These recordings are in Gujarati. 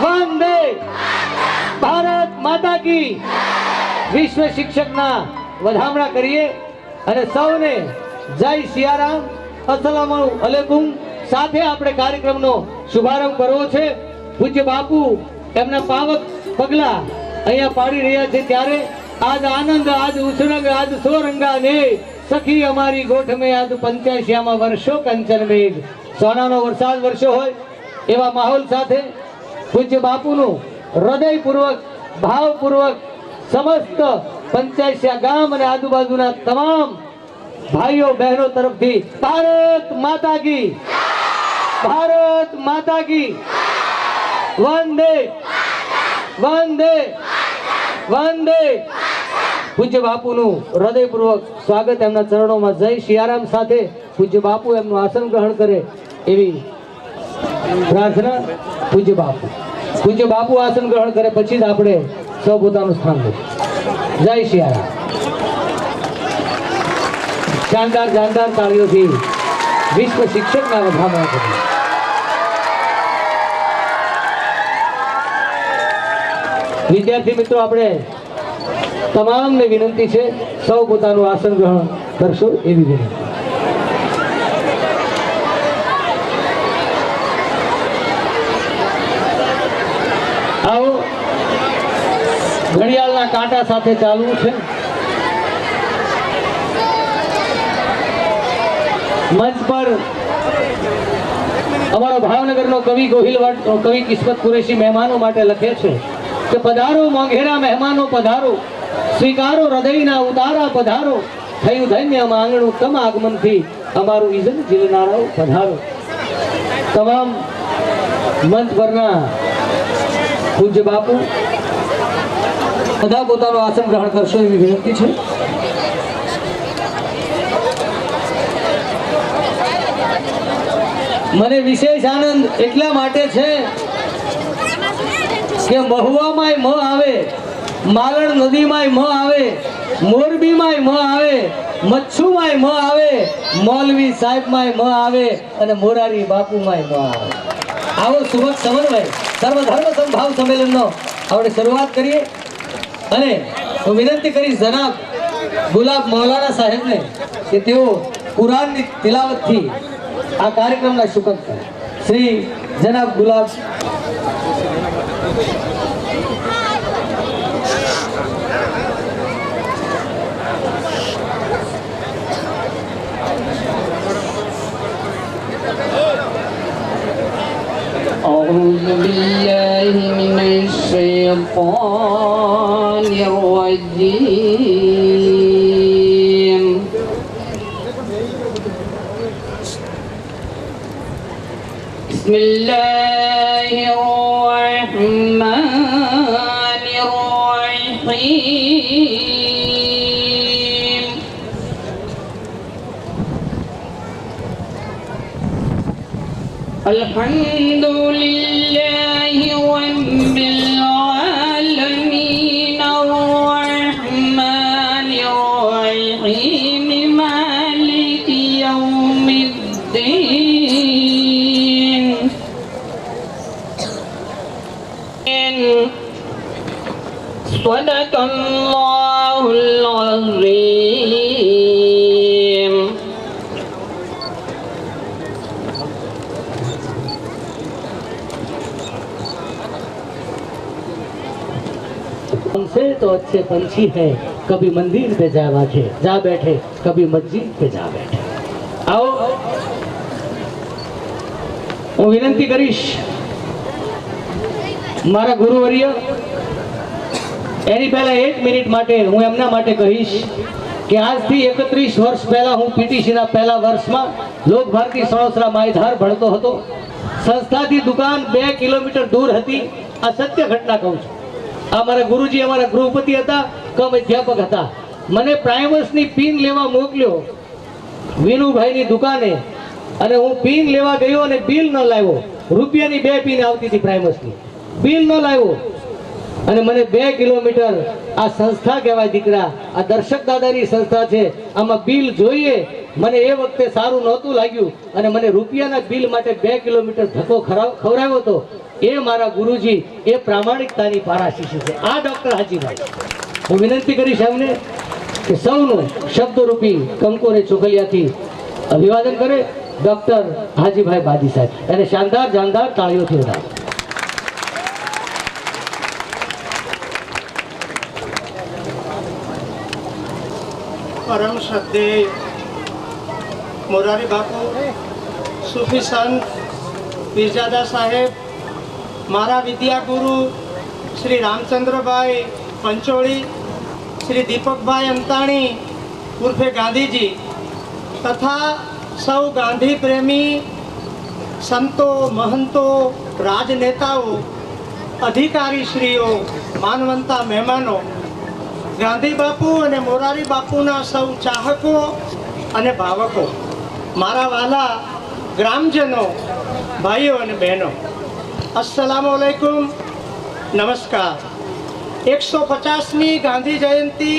વંદે ભારત માતા કી વિશ્વ શિક્ષકના વધામણા કરીએ અને સૌને જય સિયારામ અસલામુ અલૈકુમ સાથે આપણે કાર્યક્રમનો શુભારંભ કરવો છે. પૂજ્ય બાપુ એમના પાવક પગલા અહીંયા પાડી રહ્યા છે ત્યારે આજ આનંદ આજ ઉછરંગ આજ સોરંગા ને સખી અમારી ગોઠ મેં આજ 85 વર્ષો કંચન મેઘ સોનાનો વરસાદ વર્ષો હોય એવા માહોલ સાથે પૂજ્ય બાપુનું હૃદયપૂર્વક ભાવપૂર્વક સમસ્ત 85 ગામ અને આજુબાજુના તમામ ભાઈઓ બહેનો તરફથી ભારત માતા કી વંદે વંદે વંદે. પૂજ્ય બાપુનું હૃદયપૂર્વક સ્વાગત એમના ચરણોમાં જય સિયારામ સાથે પૂજ્ય બાપુ એમનું આસન ગ્રહણ કરે એવી પ્રાર્થના. પૂજ્ય બાપુ આસન ગ્રહણ કરે પછી જ આપણે સૌ પોતાનું સ્થાન લઈએ. જય સિયારામ. શાનદાર શાનદાર તાળીઓથી વિશ્વ શિક્ષકના વધામણા કરીએ. વિદ્યાર્થી મિત્રો આપણે તમામને વિનંતી છે સૌ પોતાનું આસન ગ્રહણ કરશો એવી વિનંતી. આવો ઘડિયાળના કાંટા સાથે ચાલવું છે. મંચ પર અમારો ભાવનગરનો કવિ ગોહિલવાડ કવિ કિસ્મત કુરેશી મહેમાનો માટે લખે છે કે પધારો મોંઘેરા મહેમાનો પધારો, સ્વીકારો હૃદયના ઉતારા પધારો, થયું ધન્ય માંગણું તમ આગમનથી અમારું ઇજન જીલનારાઓ પધારો. તમામ મંચ પરના પૂજ્ય બાપુ બધા પોતાનું આસન ગ્રહણ કરશો એવી વિનંતી છે. મને વિશેષ આનંદ એટલા માટે છે કે મહુવામાં મ આવે, માલણ નદીમાં મ આવે, મોરબીમાં મ આવે, મચ્છુમાં મ આવે, મૌલવી સાહેબમાં મ આવે અને મોરારી બાપુમાં મ આવે. આવો સુભગ સમન્વય સર્વધર્મ સમભાવ સંમેલનનો આપણે શરૂઆત કરીએ અને હું વિનંતી કરીશ જનાબ ગુલાબ મૌલાના સાહેબને કે તેઓ કુરાનની તિલાવતથી આ કાર્યક્રમના શુકન કરે. શ્રી જનાબ ગુલાબ. أعوذ بالله من الشيطان الرجيم. بسم الله الرحمن الرحيم. الحمد لله رب العالمين الرحمن الرحيم مالك يوم الدين. صدق الله العظيم. हमसे तो अच्छे पंछी हैं कभी मंदिर पे जा बैठे कभी मस्जिद पे जा बैठे. आओ હું વિનંતી કરીશ મારા ગુરુવર્ય એની પહેલા 1 મિનિટ માટે હું એમના માટે કહીશ કે આજથી 31 વર્ષ પહેલા હું પીટીસીના પહેલા વર્ષમાં લોકભારતી સણોસરા માયધાર ભણતો હતો. સંસ્થાથી દુકાન 2 કિલોમીટર દૂર હતી. આ સત્ય ઘટના કહું છું. આ મારા ગુરુજી અમારા ગૃહપતિ હતા, કમ અધ્યાપક હતા. મને પ્રાઇમસની પિન લેવા મોકલ્યો વિનુભાઈની દુકાને અને હું પિન લેવા ગયો અને બિલ ન લાવ્યો. રૂપિયાની 2 પિન આવતી હતી પ્રાઇમસની, બિલ ન લાવ્યો અને મને 2 કિલોમીટર આ સંસ્થા કહેવાય દીકરા, આ દર્શક દાદાની સંસ્થા છે, આમાં બિલ જોઈએ. મને એ વખતે સારું નહોતું લાગ્યું અને મને રૂપિયાના બિલ માટે 2 કિલોમીટર ધક્કો ખવડાવ્યો હતો. એ મારા ગુરુજી, એ પ્રામાણિકતાની પારાશીશી છે આ ડોક્ટર હાજીભાઈ. હું વિનંતી કરીશ એમને કે સૌનું શબ્દરૂપી કંકોને ચોખલિયાથી અભિવાદન કરે ડોક્ટર હાજીભાઈ બાદી સાહેબ. અને શાનદાર જાનદાર તાળીઓથી વધારે. પરમ શ્રદ્ધેય મોરારી બાપુ, સૂફી સંત પીરજાદા સાહેબ, મારા વિદ્યાગુરુ શ્રી રામચંદ્રભાઈ પંચોળી, શ્રી દીપકભાઈ અંતાણી ઉર્ફે ગાંધીજી તથા સૌ ગાંધી પ્રેમી સંતો, મહંતો, રાજનેતાઓ, અધિકારીશ્રીઓ, માનવંતા મહેમાનો, ગાંધી બાપુ અને મોરારી બાપુના સૌ ચાહકો અને ભાવકો, મારા વાલા ગ્રામજનો, ભાઈઓ અને બહેનો, અસ્સલામુ અલૈકુમ, નમસ્કાર. 150મી ગાંધી જયંતિ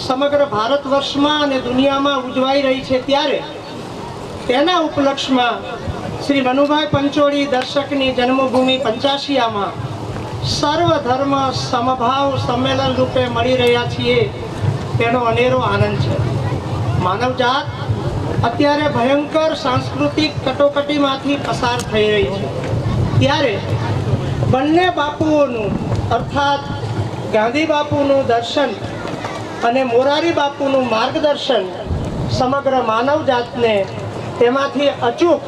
સમગ્ર ભારત વર્ષમાં અને દુનિયામાં ઉજવાઈ રહી છે ત્યારે તેના ઉપલક્ષમાં શ્રી મનુભાઈ પંચોળી દર્શકની જન્મભૂમિ પંચાશિયામાં સર્વધર્મ સમભાવ સંમેલન રૂપે મળી રહ્યા છીએ તેનો અનેરો આનંદ છે. માનવજાત અત્યારે ભયંકર સાંસ્કૃતિક કટોકટીમાંથી પસાર થઈ રહી છે ત્યારે બંને બાપુઓનું અર્થાત ગાંધી બાપુનું દર્શન અને મોરારી બાપુનું માર્ગદર્શન સમગ્ર માનવજાતને તેમાંથી અચૂક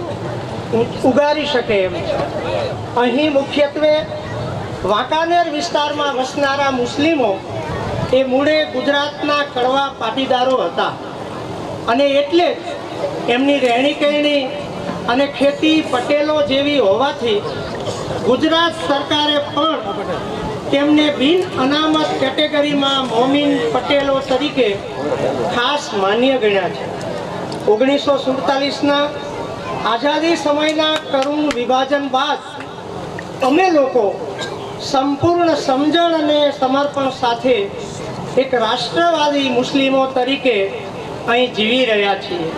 ઉગારી શકે એમ છે. અહીં મુખ્યત્વે વાંકાનેર વિસ્તારમાં વસનારા મુસ્લિમો એ મૂળે ગુજરાતના કડવા પાટીદારો હતા અને એટલે જ એમની રહેણીકરણી અને ખેતી પટેલો જેવી હોવાથી ગુજરાત સરકારે પણ તેમને બિન અનામત કેટેગરીમાં મોમીન પટેલો તરીકે ખાસ માન્ય ગણ્યા છે. 1947ના આઝાદી સમયના કરુણ વિભાજન બાદ અમે લોકો સંપૂર્ણ સમજણ અને સમર્પણ સાથે એક રાષ્ટ્રવાદી મુસ્લિમો તરીકે અહીં જીવી રહ્યા છીએ,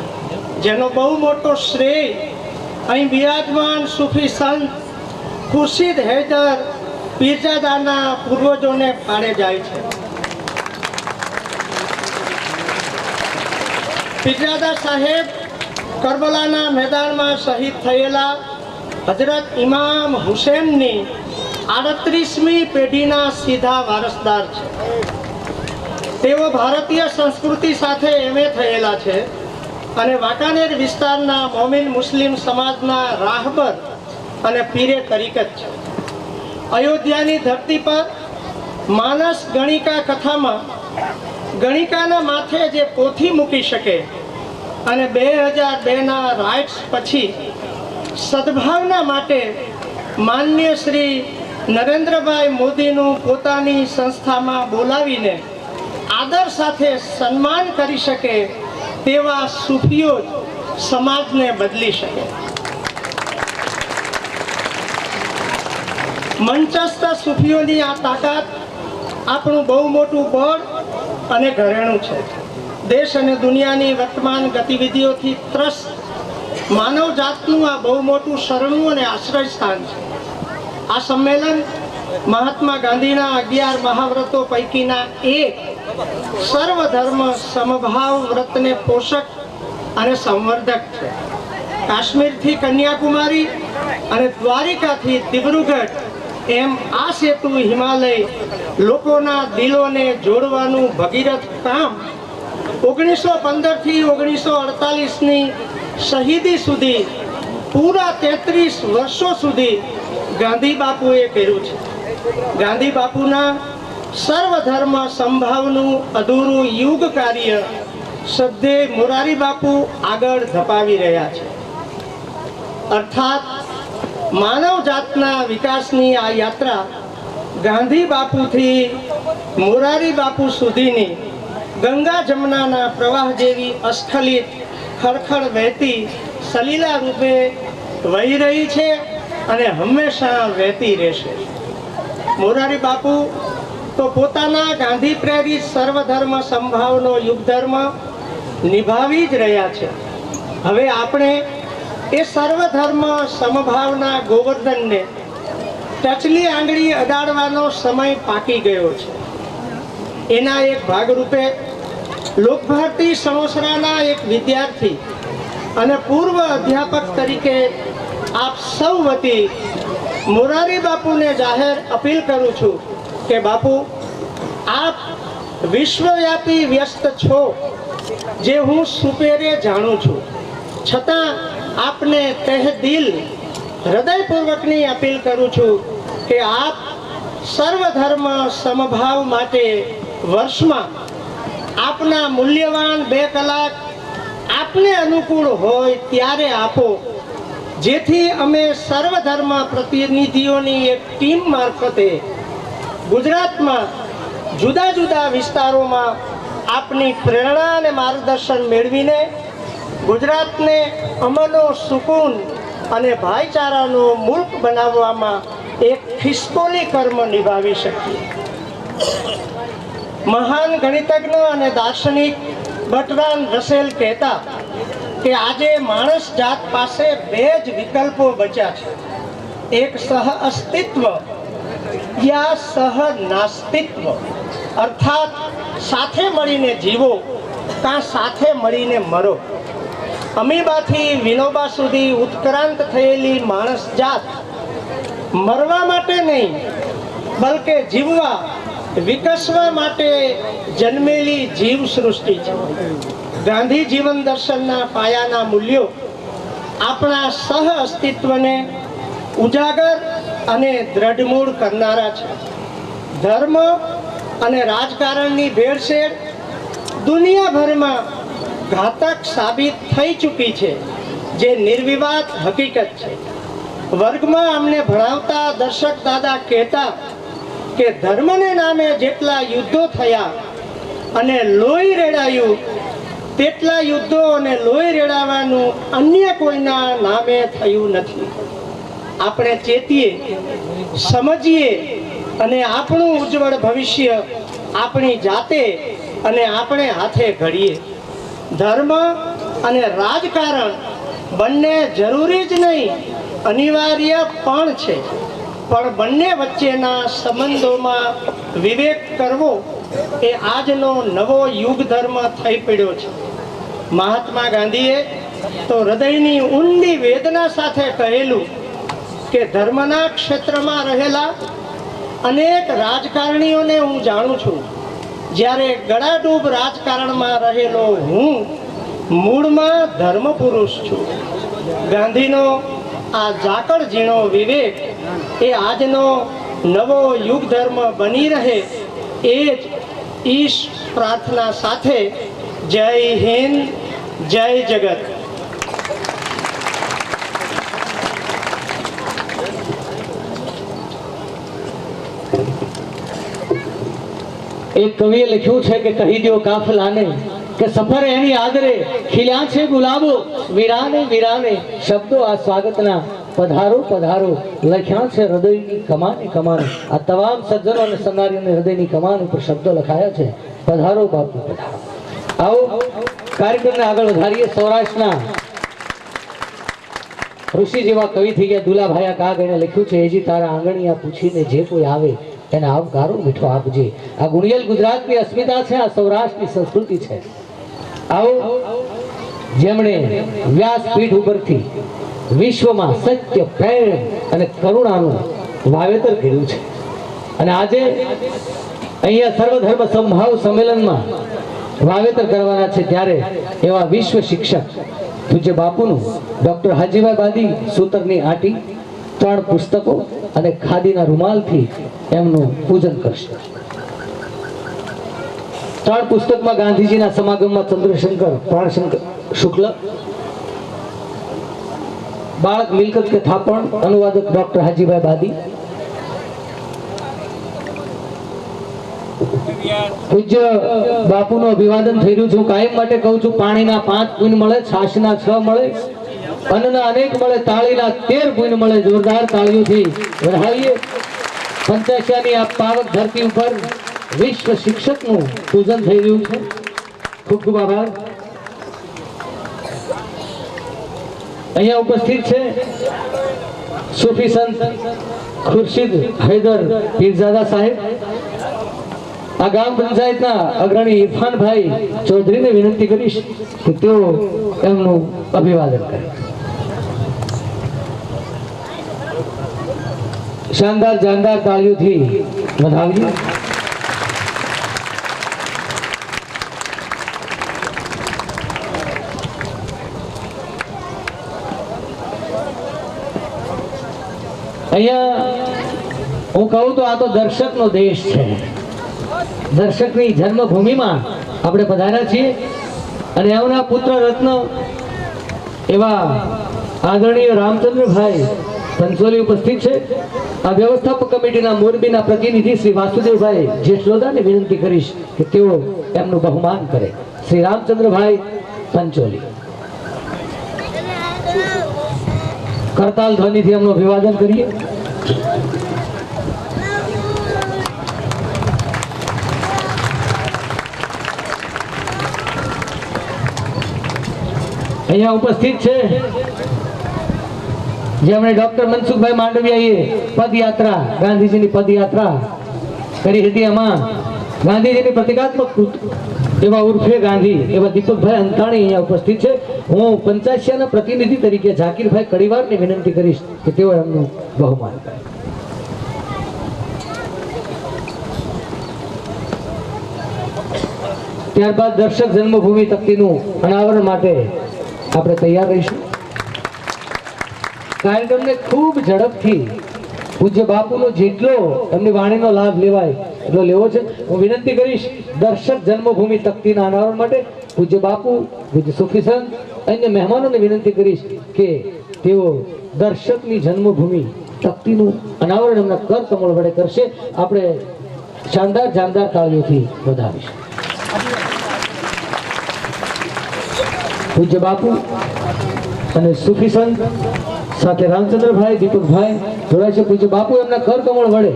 જેનો બહુ મોટો શ્રેય અહીં બિરાજમાન સૂફી સંત ખુરશીદ હૈદર પીરજાદાના પૂર્વજોને ફાળે જાય છે. પીરજાદા સાહેબ કરબલાના મેદાનમાં શહીદ થયેલા હજરત ઇમામ હુસેનની 38મી પેઢીના સીધા વારસદાર છે. તેઓ ભારતીય સંસ્કૃતિ સાથે એમએ થયેલા છે અને વાંકાનેર વિસ્તારના મોમીન મુસ્લિમ સમાજના રાહબર અને પીરે તરીકે છે. અયોધ્યાની ધરતી પર માનસ ગણિકા કથામાં ગણિકાના માથે જે પોથી મૂકી શકે અને 2002ના રાઇટ્સ પછી સદભાવના માટે માન્ય શ્રી નરેન્દ્રભાઈ મોદીનું પોતાની સંસ્થામાં બોલાવીને આદર સાથે સન્માન કરી શકે તેવા સૂફીઓ જ સમાજને બદલી શકે. મંચસ્થ સૂફીઓની આ તાકાત આપણું બહુ મોટું બળ અને ઘરેણું છે. દેશ અને દુનિયાની વર્તમાન ગતિવિધિઓથી ત્રસ્ત માનવ જાતનું આ બહુ મોટું શરણું અને આશ્રય સ્થાન છે. આ સંમેલન મહાત્મા ગાંધીના 11 મહાવ્રતો પૈકીના એક સર્વધર્મ સમભાવ વ્રતને પોષક અને સંવર્ધક છે. કાશ્મીરથી કન્યાકુમારી અને દ્વારિકાથી દિબ્રુગઢ એમ આ સેતુ હિમાલય લોકોના દિલોને જોડવાનું ભગીરથ કામ 1915થી 1948ની શહીદી સુધી પૂરા 33 વર્ષો સુધી ગાંધી બાપુએ કર્યું છે. ગાંધી બાપુના સર્વધર્મ સંભાવનું અધૂરું યુગ કાર્ય શ્રદ્ધેય મોરારી બાપુ આગળ ધપાવી રહ્યા છે. અર્થાત માનવ જાતના વિકાસની આ યાત્રા ગાંધી બાપુથી મોરારી બાપુ સુધીની ગંગા જમનાના પ્રવાહ જેવી અસ્ખલિત ખડખડ વહેતી સલીલા રૂપે વહી રહી છે અને હંમેશા વહેતી રહેશે. મોરારી બાપુ તો પોતાના ગાંધી પ્રેરિત સર્વધર્મ સંભાવનો યુગધર્મ નિભાવી જ રહ્યા છે. હવે આપણે એ સર્વધર્મ સમભાવના ગોવર્ધનને ટચલી આંગળી અડાડવાનો સમય પાકી ગયો છે. એના એક ભાગરૂપે લોકભારતી સણોસરાના એક વિદ્યાર્થી અને પૂર્વ અધ્યાપક તરીકે આપ સૌ વતી મોરારી બાપુને જાહેર અપીલ કરું છું કે બાપુ, આપ વિશ્વવ્યાપી વ્યસ્ત છો, જે હું સુપેરે જાણું છું, છતાં આપને તહેદિલ હૃદયપૂર્વકની અપીલ કરું છું કે આપ સર્વધર્મ સમભાવ માટે વર્ષમાં આપના મૂલ્યવાન 2 કલાક આપને અનુકૂળ હોય ત્યારે આપો, જેથી અમે સર્વધર્મ પ્રતિનિધિઓની એક ટીમ મારફતે ગુજરાતમાં જુદા જુદા વિસ્તારોમાં આપની પ્રેરણા અને માર્ગદર્શન મેળવીને ગુજરાતને અમનો, સુકૂન અને ભાઈચારાનો મુલ્ક બનાવવામાં એક ખિસકોલી કર્મ નિભાવી શકીએ. મહાન ગણિતજ્ઞ અને દાર્શનિક બર્ટ્રાન્ડ રસેલ કહેતા કે આજે માણસ જાત પાસે 2 જ વિકલ્પો બચ્યા છે, એક સહ અસ્તિત્વ યા સહ નાસ્તિત્વ, અર્થાત સાથે મળીને જીવો કાં સાથે મળીને મરો. અમીબાથી વિનોબા સુધી ઉત્ક્રાંત થયેલી માણસ જાત મરવા માટે નહીં, બલકે જીવવા, વિકસવા માટે જન્મેલી જીવ સૃષ્ટિ છે. ગાંધી જીવન દર્શનના પાયાના મૂલ્યો આપણા સહ અસ્તિત્વને ઉજાગર અને દ્રઢમૂળ કરનારા છે. ધર્મ અને રાજકારણની ભેળસેળ દુનિયાભરમાં ઘાતક સાબિત થઈ ચૂકી છે, જે નિર્વિવાદ હકીકત છે. વર્ગમાં અમને ભણાવતા દર્શક દાદા કહેતા કે ધર્મને નામે જેટલા યુદ્ધો થયા અને લોહી રેડાયું, તેટલા યુદ્ધો અને લોહી રેડાવાનું અન્ય કોઈના નામે થયું નથી. આપણે ચેતીએ, સમજીએ અને આપણું ઉજ્જવળ ભવિષ્ય આપણી જાતે અને આપણે હાથે ઘડીએ. ધર્મ અને રાજકારણ બંને જરૂરી જ નહીં, અનિવાર્ય પણ છે, પણ બંને વચ્ચેના સંબંધોમાં વિવેક કરવો એ આજનો નવો યુગ ધર્મ થઈ પડ્યો છે. મહાત્મા ગાંધીએ તો હૃદયની ઊંડી વેદના સાથે કહેલું કે ધર્મના ક્ષેત્રમાં રહેલા અનેક રાજકારણીઓને હું જાણું છું, જ્યારે ગળાડૂબ રાજકારણમાં રહેલો હું મૂળમાં ધર્મ પુરુષ છું. ગાંધીનો આ ઝાકળ ઝીણો વિવેક એ આજનો નવો યુગ ધર્મ બની રહે એ જ ઈશ પ્રાર્થના સાથે જય હિન્દ, જય જગત. એક કવિએ લખ્યું છે કે કહી દો કાફલાને કે સફર એની આદરે ખીલ્યા છે ગુલાબો, વીરાને વીરાને શબ્દો આ સ્વાગતના, પધારો પધારો લખ્યા છે હૃદયની કમાને કમાને. આ તમામ સજ્જનો અને સન્નારીઓને હૃદયની કમાન ઉપર શબ્દો લખાયા છે, પધારો બાપુ પધારો. આવો કાર્યક્રમને આગળ વધારીએ. સૌરાષ્ટ્રના ઋષિ જેવા કવિ થઈ ગયા દુલાભાઈ કાગ, એને લખ્યું છે એજી તારા આંગણિયા પૂછીને જે કોઈ આવે એને આવકારો મીઠો આપજે. આ ગુણિયલ ગુજરાતની અસ્મિતા છે, આ સૌરાષ્ટ્રની સંસ્કૃતિ છે. આવો જેમણે વ્યાસપીઠ ઉપરથી વિશ્વમાં સત્ય, પ્રેમ અને કરુણાનું વાવેતર કર્યું છે, અને આજે અહીંયા સર્વધર્મ સમભાવ સંમેલનમાં વાવેતર કરવાના છે, ત્યારે એવા વિશ્વ શિક્ષક પૂજ્ય બાપુનું ડોક્ટર હાજીભાઈ બાદી સૂતરની આંટી, 3 પુસ્તકો અને ખાદીના રૂમાલથી એમનું પૂજન કરશે. 3 પુસ્તકમાં ગાંધીજીના સમાગમમાં ચંદ્રશંકર પ્રાણશંકર શુક્લ, બાળક મિલકત કે થાપણ અનુવાદક ડોક્ટર હાજીભાઈ બાદી, પૂજ્ય બાપુનું અભિવાદન થઈ રહ્યું છે. હું કાયમ માટે કહું છું, પાણીના 5 પુણ્ય મળે, છાશના 6 મળે, અન્નના અનેક મળે, તાળીના 13 પુણ્ય મળે. જોરદાર તાળીઓથી વધાવીએ. પંચાયતની આ પાવક ધરતી ઉપર વિશ્વ શિક્ષકનું પૂજન થઈ રહ્યું છે. ખૂબ ખૂબ આભાર. અહીંયા ઉપસ્થિત છે સૂફી સંત ખુરશીદ હૈદર પીરઝાદા સાહેબ, આ ગ્રામ પંચાયતના અગ્રણી ઇરફાનભાઈ ચૌધરીને વિનંતી કરીશ કે તેઓ એમનું અભિવાદન કરે. શાનદાર જાનદાર તાળીઓથી વધાવીએ. અહીંયા હું કહું તો આ તો દર્શકનો દેશ છે. દર્શકની જન્મભૂમિમાં આપણે પધાર્યા છીએ અને એમના પુત્ર રત્ન એવા આદરણીય રામચંદ્રભાઈ પંચોલી ઉપસ્થિત છે. આ વ્યવસ્થાપક કમિટીના મોરબીના પ્રતિનિધિ શ્રી વાસુદેવભાઈ જેઠલોદાને વિનંતી કરીશ કે તેઓ એમનું બહુમાન કરે. શ્રી રામચંદ્રભાઈ પંચોલી કરતાલ ધ્વનિથી એમનું અભિવાદન કરીએ. અહીંયા ઉપસ્થિત છે જેમણે ડોક્ટર મનસુખભાઈ માંડવિયાએ પદયાત્રા, ગાંધીજીની પદયાત્રા કરી હતી. એમાં ગાંધીજીની પ્રતિકાત્મક એવા ઉર્ફે ગાંધી એવા દીપકભાઈ અંતાણી અહીંયા ઉપસ્થિત છે. હું પંચાયતના પ્રતિનિધિ તરીકે ઝાકીરભાઈ કડીવારને વિનંતી કરીશ કે તેઓ એમનું બહુમાન કરે. ત્યારબાદ દર્શક જન્મભૂમિ તકતીનું અનાવરણ માટે આપણે તૈયાર રહીશું. કાર્યક્રમને ખૂબ ઝડપથી પૂજ્ય બાપુનો જેટલો એમની વાણીનો લાભ લેવાય એટલો લેવો છે. હું વિનંતી કરીશ દર્શક જન્મભૂમિ તકતીના અનાવરણ માટે પૂજ્ય બાપુ, પૂજ્ય સુફી સંત, અન્ય મહેમાનોને વિનંતી કરીશ કે તેઓ દર્શકની જન્મભૂમિ તકતીનું અનાવરણ એમના કર કમળ વડે કરશે. આપણે શાનદાર જાનદાર તાળીઓથી વધાવીશું. પૂજ્ય બાપુ અને સુફી સંત સાથે રામચંદ્રભાઈ, દીપકભાઈ જોડાય છે. પૂજ્ય બાપુ એમના કર કમળ વડે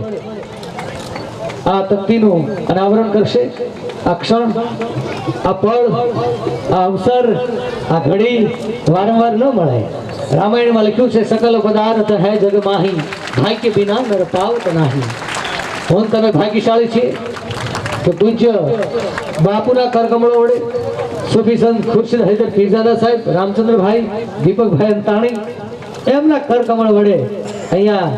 આ તકતીનું અનાવરણ કરશે. આ ક્ષણ, આ પળ, આ અવસર, આ ઘડી વારંવાર ન મળે. રામાયણમાં લખ્યું છે સકલ પદાર્થ હૈ જગ માહી, ભાગ્ય બિના નર પાવત નાહી. હું તમે ભાગ્યશાળી છીએ કે પૂજ્ય બાપુના કર કમળો વડે સુફી સંત ખુરશીદ હૈદર પીરઝાદા સાહેબ, રામચંદ્રભાઈ, દીપકભાઈ અંતાણી એમના કર કમળ વડે અહીંયા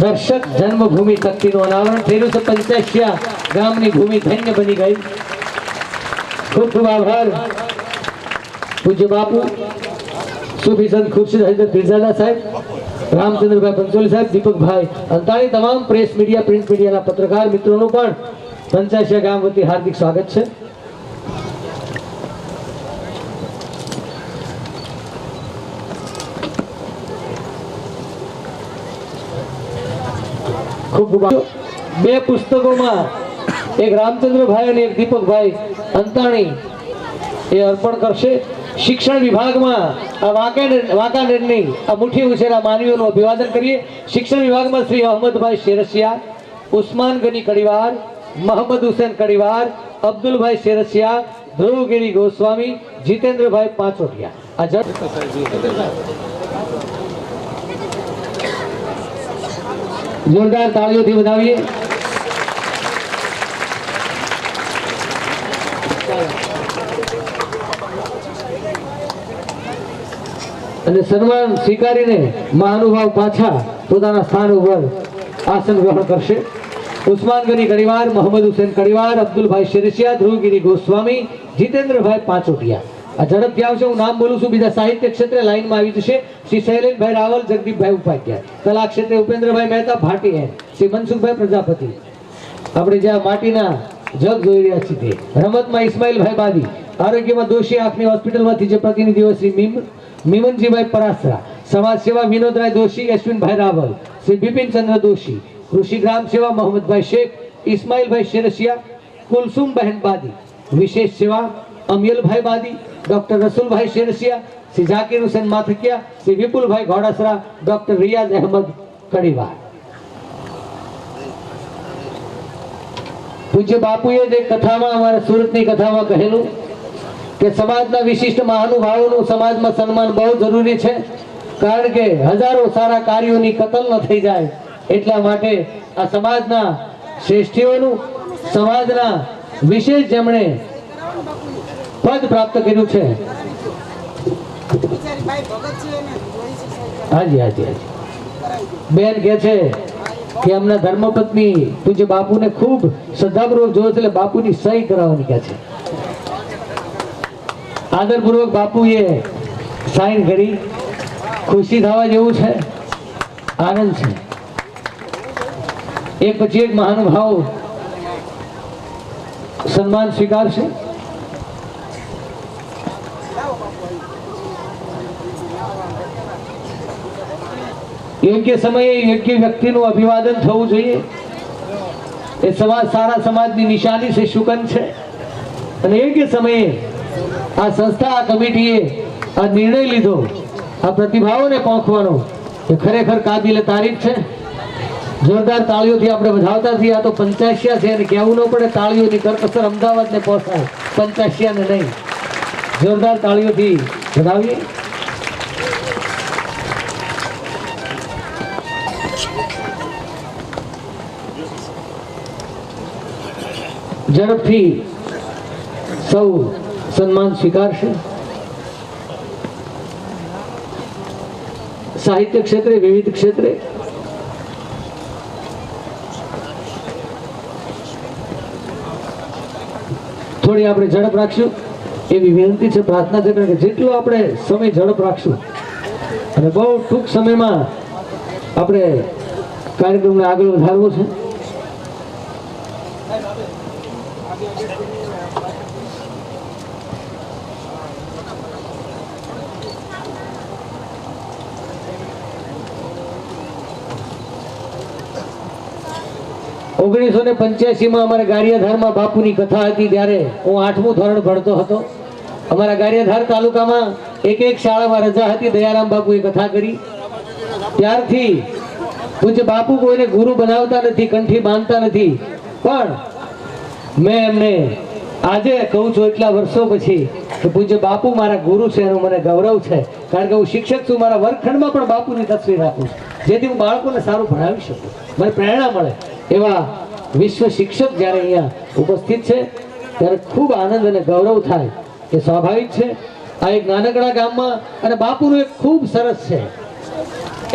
દર્શક જન્મભૂમિ તકતીનું અનાવરણ થઈ રહ્યું છે. 85 ગામની ભૂમિ ધન્ય બની ગઈ. ખૂબ ખૂબ આભાર પૂજ્ય બાપુ, સુફી સંત ખુરશીદ હૈદર પીરઝાદા સાહેબ, રામચંદ્રભાઈ પંચોલી સાહેબ, દીપકભાઈ અંતાણી, તમામ પ્રેસ મીડિયા, પ્રિન્ટ મીડિયાના પત્રકાર મિત્રોનું પણ 85 ગામ વતી હાર્દિક સ્વાગત છે. બે પુસ્તકોમાં એક રામચંદ્રભાઈ અને એક દીપકભાઈ અંતાણી એ અર્પણ કરશે. શિક્ષણ વિભાગમાં આ વાંકાનેરની આ મુઠ્ઠી ઉછેરા માનવીઓનું અભિવાદન કરીએ. શિક્ષણ વિભાગમાં શ્રી અહમદભાઈ શેરસિયા, ઉસ્માન ગની કડીવાર, મોહમ્મદ હુસેન કડીવાર, અબ્દુલભાઈ શેરસિયા, ધ્રુવગીરી ગોસ્વામી, જીતેન્દ્રભાઈ પાંચોટિયા. આ જોરદાર તાળીઓથી વધાવીએ. અને સન્માન સ્વીકારીને મહાનુભાવ પાછા પોતાના સ્થાન ઉપર આસન ગ્રહણ કરશે. ઉસ્માન ગની કડીવાર, મોહમ્મદ હુસેન કડીવાર, અબ્દુલભાઈ શેરસિયા, ધ્રુવગીરી ગોસ્વામી, જીતેન્દ્રભાઈ પાંચોટિયા. આ ઝડપથી આવશે. હું નામ બોલું છું. બીજા સાહિત્ય ક્ષેત્રે લાઈનમાં આવી જશે. શ્રી શૈલેષભાઈ રાવલ, જગદીપભાઈ ઉપાધ્યાય. કલા ક્ષેત્રે ઉપેન્દ્રભાઈ મહેતા ભાટી, શ્રી મનસુખભાઈ પ્રજાપતિ. આપણે જ્યાં માટીના જગ જોઈ રહ્યા છીએ. રમતમાં ઇસ્માઇલભાઈ બાદી, આરોગ્યમાં દોશી આંખની હોસ્પિટલમાંથી જે પ્રતિનિધિઓ શ્રી મિમનજીભાઈ પરાસરા, સમાજ સેવા વિનોદરાય દોશી, અશ્વિનભાઈ રાવલ, શ્રી બિપિનચંદ્ર દોશી, કૃષિ ગ્રામ સેવા મોહમ્મદભાઈ શેખ, ઇસ્માઇલભાઈ શેરસિયા, કુલસુમબહેન બાદી, વિશેષ સેવા અમિયલભાઈ બાદી, ડોક્ટર રસુલભાઈ શેરસિયા, શ્રી ઝાકીર હુસેન માથકિયા, શ્રી વિપુલભાઈ ઘોડાસરા, ડોક્ટર રિયાઝ અહેમદ કડીવાર. પૂજ્ય બાપુએ જે કથામાં, અમારા સુરતની કથામાં કહેલું કે સમાજના વિશિષ્ટ મહાનુભાવોનું સમાજમાં સન્માન બહુ જરૂરી છે. કારણ કે હજારો સારા કાર્યોની કતલ ન થઈ જાય એટલા માટે આ સમાજના શ્રેષ્ઠીઓનું, સમાજના વિશેષ જેમણે પદ પ્રાપ્ત કર્યું છે. હાજી હાજી હાજી. બેન કહે છે કે એમના ધર્મપત્ની પૂજ્ય બાપુને ખૂબ શ્રદ્ધાપૂર્વક જોવે છે, એટલે બાપુની સહી કરાવવાની કહે છે. આદરપૂર્વક બાપુએ સાઈન કરી. ખુશી થવા જેવું છે, આનંદ છે. એક પછી એક મહાનુભાવ સન્માન સ્વીકારશે. યોગ્ય સમયે યોગ્ય વ્યક્તિનું અભિવાદન થવું જોઈએ. એ સમાજ, સારા સમાજની નિશાની છે, શુકન છે. અને યોગ્ય સમયે આ સંસ્થા, આ કમિટીએ આ નિર્ણય લીધો આ પ્રતિભાઓને પહોંચવાનો, એ ખરેખર કાબિલે તારીફ છે. જોરદાર તાળીઓથી આપણે વધાવતા થઈએ. આ તો 85 છે અને કહેવું ન પડે, તાળીઓની કરકસર અમદાવાદને પહોંચાય, 85 ને નહીં. જોરદાર તાળીઓથી વધાવીએ. ઝડપથી સૌ સન્માન સ્વીકારશે. સાહિત્ય ક્ષેત્રે, વિવિધ ક્ષેત્રે થોડી આપણે ઝડપ રાખશું એવી વિનંતી છે, પ્રાર્થના છે. કારણ કે જેટલો આપણે સમય ઝડપ રાખશું અને બહુ ટૂંક સમયમાં આપણે કાર્યક્રમને આગળ વધારવો છે. ઓગણીસો ને 85 અમારે ગારિયાધારમાં બાપુની કથા હતી. ત્યારે હું 8મું ધોરણ ભણતો હતો. અમારા ગારિયાધાર તાલુકામાં એક શાળામાં રજા હતી. દયારામ બાપુએ કથા કરી. ત્યારથી પૂજ્ય બાપુ કોઈને ગુરુ બનાવતા નથી, કંઠી બાંધતા નથી, પણ મેં એમને આજે કહું છું એટલા વર્ષો પછી કે પૂજ્ય બાપુ મારા ગુરુ છે, એનું મને ગૌરવ છે. કારણ કે હું શિક્ષક છું. મારા વર્ગખંડમાં પણ બાપુની તસવીર રાખું છું, જેથી હું બાળકોને સારું ભણાવી શકું, મને પ્રેરણા મળે. એવા વિશ્વ શિક્ષક જ્યારે અહીંયા ઉપસ્થિત છે ત્યારે ખૂબ આનંદ અને ગૌરવ થાય, એ સ્વાભાવિક છે. આ એક નાનકડા ગામમાં, અને બાપુનું એક ખૂબ સરસ છે,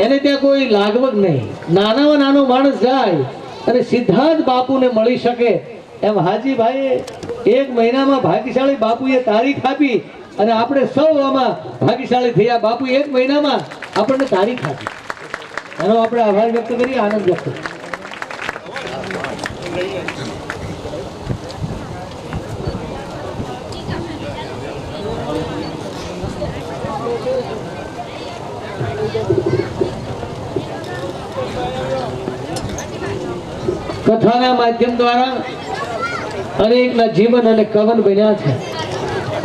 એને ત્યાં કોઈ લાગવગ નહીં. નાનામાં નાનો માણસ જાય અને સીધા જ બાપુને મળી શકે. એમ હાજીભાઈએ 1 મહિનામાં ભાગ્યશાળી બાપુએ તારીખ આપી અને આપણે સૌ આમાં ભાગ્યશાળી થયા. બાપુએ 1 મહિનામાં આપણને તારીખ આપી. એનો આપણે આભાર વ્યક્ત કરીએ, આનંદ વ્યક્ત કરીએ. કથાના માધ્યમ દ્વારા અનેકના જીવન અને કવન બન્યા છે.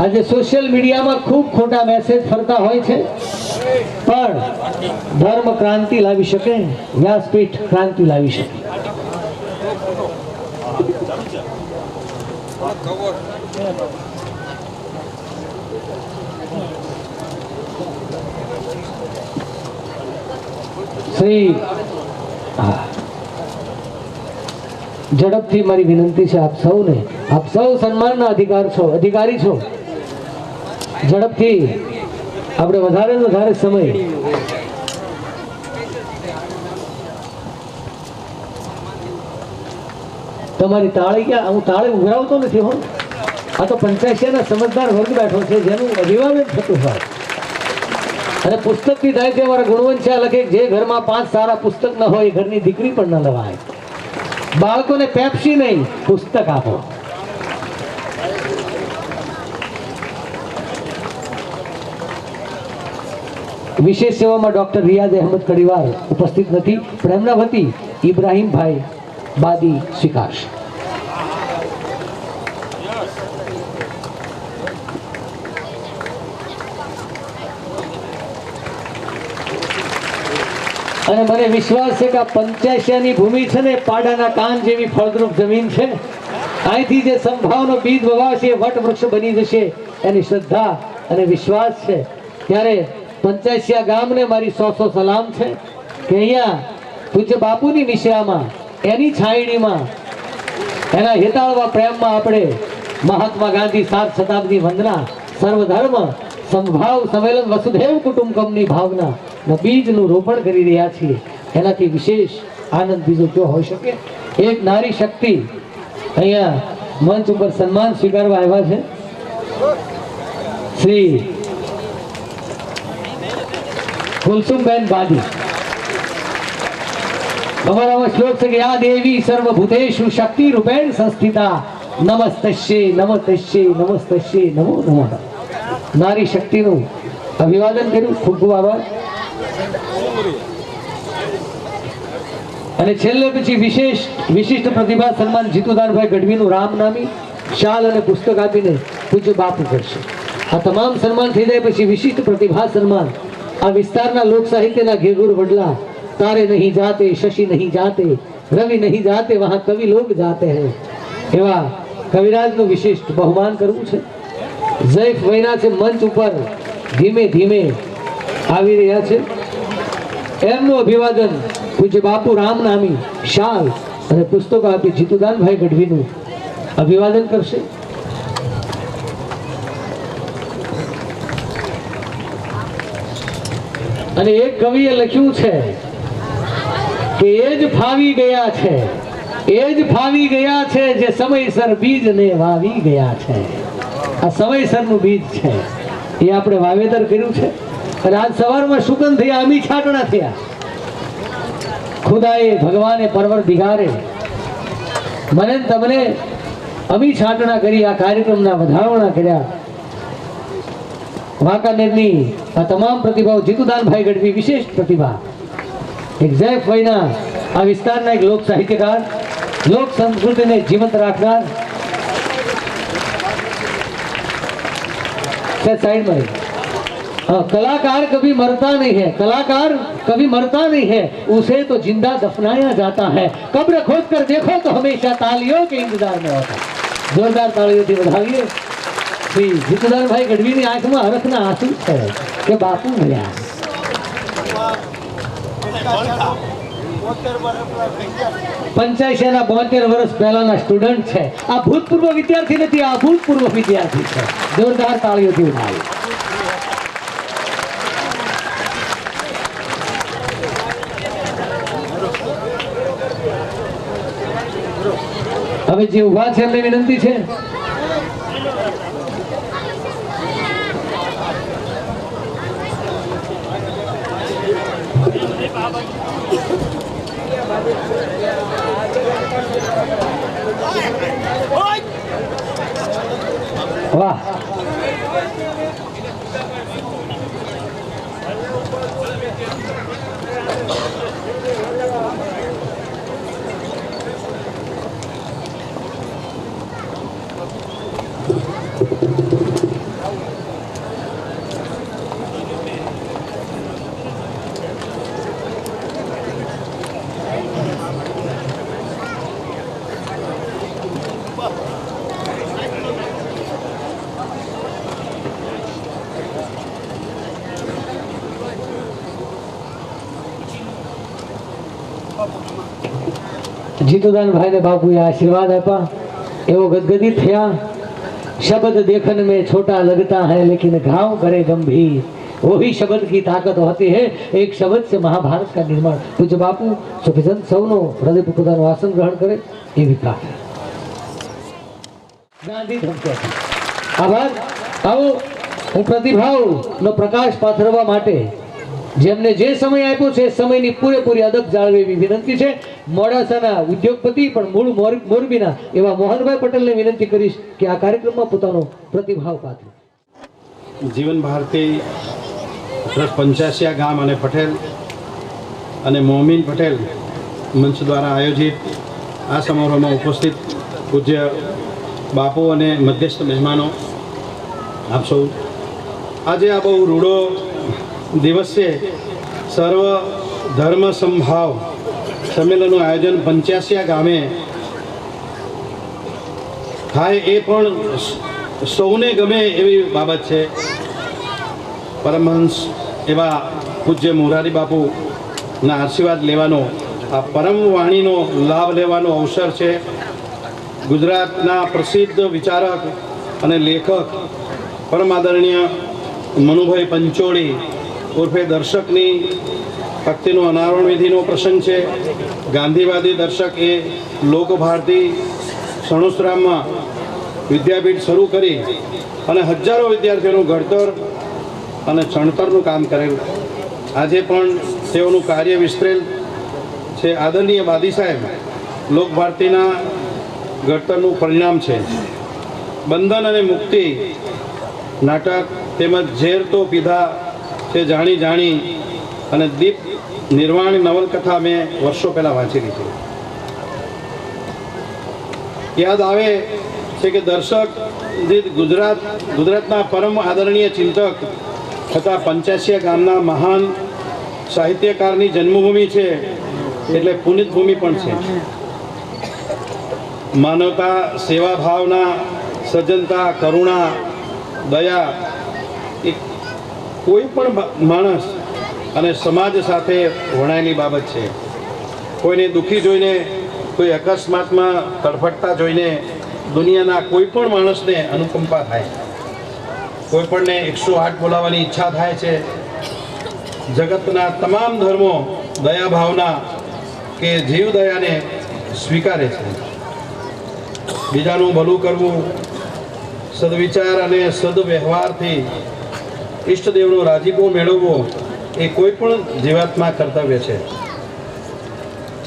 આજે સોશિયલ મીડિયામાં ખૂબ ખોટા મેસેજ ફરતા હોય છે, પણ ધર્મ ક્રાંતિ લાવી શકે, વ્યાસપીઠ ક્રાંતિ લાવી શકે. શ્રી ઝડપથી મારી વિનંતી છે આપ સૌને, આપ સૌ સન્માનના અધિકારી છો. ઝડપથી આપણે વધારે ને વધારે સમય તમારી તાળી ક્યાં, હું તાળી ઉઘરાવતો નથી હો. આ તો 85 ના સમજદાર વર્ગ બેઠો છે જેનું અભિવાદન થતું હોય. અને પુસ્તકથી થાય છે. મારા ગુણવંશા લખે જે ઘરમાં 5 સારા પુસ્તક ન હોય એ ઘરની દીકરી પણ ન લવાય. બાળકોને પેપ્સી નહીં, પુસ્તક આપો. વિશેષ સેવામાં ડોક્ટર રિયાઝ અહેમદ કડીવાર ઉપસ્થિત નથી, પણ એમના વતી ઇબ્રાહીમભાઈ બાદી સ્વીકારશે. અને મને વિશ્વાસ છે કે આ 85 ની ભૂમિ છે ને, પાડાના કાન જેવી ફળદ્રુપ જમીન છે. અહીંથી જે સંભાવનો બીજ વવાશે એ વટવૃક્ષ બની જશે, એની શ્રદ્ધા અને વિશ્વાસ છે. ત્યારે 85 ગામને મારી 100 સલામ છે કે અહીંયા પૂજ્ય બાપુની નિશ્રામાં, એની છાયણીમાં, એના હેતાળવા પ્રેમમાં આપણે મહાત્મા ગાંધી 7 શતાબ્દી વંદના, સર્વધર્મ સમભાવ સંમેલન વસુધૈવ કુટુંબકમની ભાવના બીજનું રોપણ કરી રહ્યા છીએ. એનાથી વિશેષ આનંદ બીજો કયો હોઈ શકે? એક નારી શક્તિ અહીંયા મંચ ઉપર સન્માન સ્વીકારવા આવ્યા છે. શ્રી કુલસુમબેન બાદી. અમારામાં શ્લોક છે કે આ દેવી સર્વભૂતેષુ શક્તિ રૂપેણ સંસ્થિતા, નમસ્તસ્યે નમસ્તસ્યે નમસ્તસ્યે નમો નમઃ. નારી શક્તિનું અભિવાદન કર્યું. ખૂબ ખૂબ આભાર. અને છેલ્લે પછી વિશિષ્ટ પ્રતિભા સન્માન જીતુદાનભાઈ ગઢવીનું રામનામી શાલ અને પુસ્તક આપીને પૂજ્ય બાપુ કરશે. આ તમામ સન્માન થઈ જાય પછી વિશિષ્ટ પ્રતિભા સન્માન આ વિસ્તારના લોક સાહિત્યના ઘેઘુર વડલા તારે નહીં જાતે, શશી નહીં જાતે, રવિ નહીં જાતે, વહાં કવિ લોગ જાતે હૈ એવા કવિરાજનું વિશિષ્ટ બહુમાન કરવું છે. જૈફ વૈના છે મંચ ઉપર ધીમે ધીમે આવી રહ્યા છે. એમનું અભિવાદન પૂજ્ય બાપુ રામનામી શાલ અને પુસ્તકો આપી જીતુદાનભાઈ ગઢવીનું અભિવાદન કરશે. અને એક કવિએ લખ્યું છે કે એ જ ફાવી ગયા છે, એ જ ફાવી ગયા છે જે સમયસર બીજને વાવી ગયા છે. આ સમયસરનું બીજ છે, એ આપણે વાવેતર કર્યું છે. અને આજ સવારમાં સુગંધ થયા, અમી છાટણા થયા. ખુદાએ ભગવાને પરવરદિગારે મને તમને અમી છાટણા કરી, આ કાર્યક્રમના વધારણા કર્યા. વાંકાનેરની આ તમામ પ્રતિભાઓ, જીતુદાનભાઈ ગઢવી વિશેષ પ્રતિભા, એક જૈફ વયના આ વિસ્તારના એક લોક સાહિત્યકાર, લોક સંસ્કૃતિને જીવંત રાખનાર. साइड में कलाकार कभी मरता नहीं है, कलाकार कभी मरता नहीं है, उसे तो जिंदा दफनाया जाता है. कब्र खोद कर देखो तो हमेशा तालियों के इंतजार में होता है. जोरदार तालियों વધાવીએ. શ્રી જીતુદાનભાઈ ગઢવીની આંખમાં હરખના આંસુ છે કે બાપુ મળ્યા. 85 વર્ષ પહેલાના સ્ટુડન્ટ છે. આ ભૂતપૂર્વ વિદ્યાર્થી નથી, આ ભૂતપૂર્વ વિદ્યાર્થી છે. જોરદાર તાળીઓથી ઉઠાવી. હવે જે ઉભા છે એમને વિનંતી છે વાહ. जीतुदानभाई ने बापू आशीर्वाद आप्या, एवो गदगदित थया. शब्द देखन में छोटा लगता है लेकिन घाव करे गंभीर, वही शब्द की ताकत होती है. एक शब्द से महाभारत का निर्माण. पूज्य बापू सुखिसंत सौनो हृदय पोतानुं आसन ग्रहण करे एवी प्रार्थना. गांधी धमकी. आभार. आओ હું પ્રતિભાવનો પ્રકાશ પાથરવા માટે જેમને જે સમય આપ્યો છે સમયની પૂરેપૂરી અદબ જાળવે એવી વિનંતી છે. મોડાસાના ઉદ્યોગપતિ પણ મૂળ મોરબીના એવા મોહનભાઈ પટેલને વિનંતી કરીશ કે આ કાર્યક્રમમાં પોતાનો પ્રતિભાવ પાથરે. જીવન ભારતી ટ્રસ્ટ 85 ગામ અને પટેલ અને મોમીન પટેલ મંચ દ્વારા આયોજિત આ સમારોહમાં ઉપસ્થિત પૂજ્ય બાપુ અને મધ્યસ્થ મહેમાનો, આપ સૌ, આજે આ બહુ રૂડો દિવસ છે. સર્વ ધર્મ સંભાવ સંમેલનનું આયોજન 85 ગામે થાય એ પણ સૌને ગમે એવી બાબત છે. પરમહંસ એવા પૂજ્ય મોરારી બાપુના આશીર્વાદ લેવાનો આ પરમ વાણીનો લાભ લેવાનો અવસર છે. ગુજરાતના પ્રસિદ્ધ વિચારક અને લેખક પરમ આદરણીય મનુભાઈ પંચોળી ઉર્ફે દર્શકની ભક્તિનો અનાવરણ વિધિનો પ્રસંગ છે. ગાંધીવાદી દર્શક એ લોકભારતી સણોસરામમાં વિદ્યાપીઠ શરૂ કરી અને હજારો વિદ્યાર્થીઓનું ઘડતર અને ચણતરનું કામ કરેલું. આજે પણ તેઓનું કાર્ય વિસ્તરેલ છે. આદરણીય વાદી સાહેબ લોકભારતીના ઘડતરનું પરિણામ છે. બંધન અને મુક્તિ નાટક તેમજ ઝેર તો પીધા તે જાણી જાણી અને દીપ નિર્વાણ નવલકથા મેં વર્ષો પહેલાં વાંચેલી છે. યાદ આવે છે કે દર્શક ગુજરાતના પરમ આદરણીય ચિંતક તથા પંચાસિયા ગામના મહાન સાહિત્યકારની જન્મભૂમિ છે, એટલે પુનિત ભૂમિ પણ છે. માનવતા, સેવા ભાવના, સજ્જનતા, કરુણા, દયા એ કોઈ પણ માણસ અને સમાજ સાથે વણાયેલી બાબત છે. કોઈને દુઃખી જોઈને, કોઈ અકસ્માતમાં તડફડતા જોઈને દુનિયાના કોઈ પણ માણસને અનુકંપા થાય. કોઈ પણને 108 બોલાવવાની ઈચ્છા થાય છે. જગતના તમામ ધર્મો દયા ભાવના કે જીવ દયાને સ્વીકારે છે. બીજાનું ભલું કરવું, સદવિચાર અને સદવ્યવહારથી ઈષ્ટદેવનો રાજીપો મેળવવો એ કોઈ પણ જીવાત્મા કર્તવ્ય છે.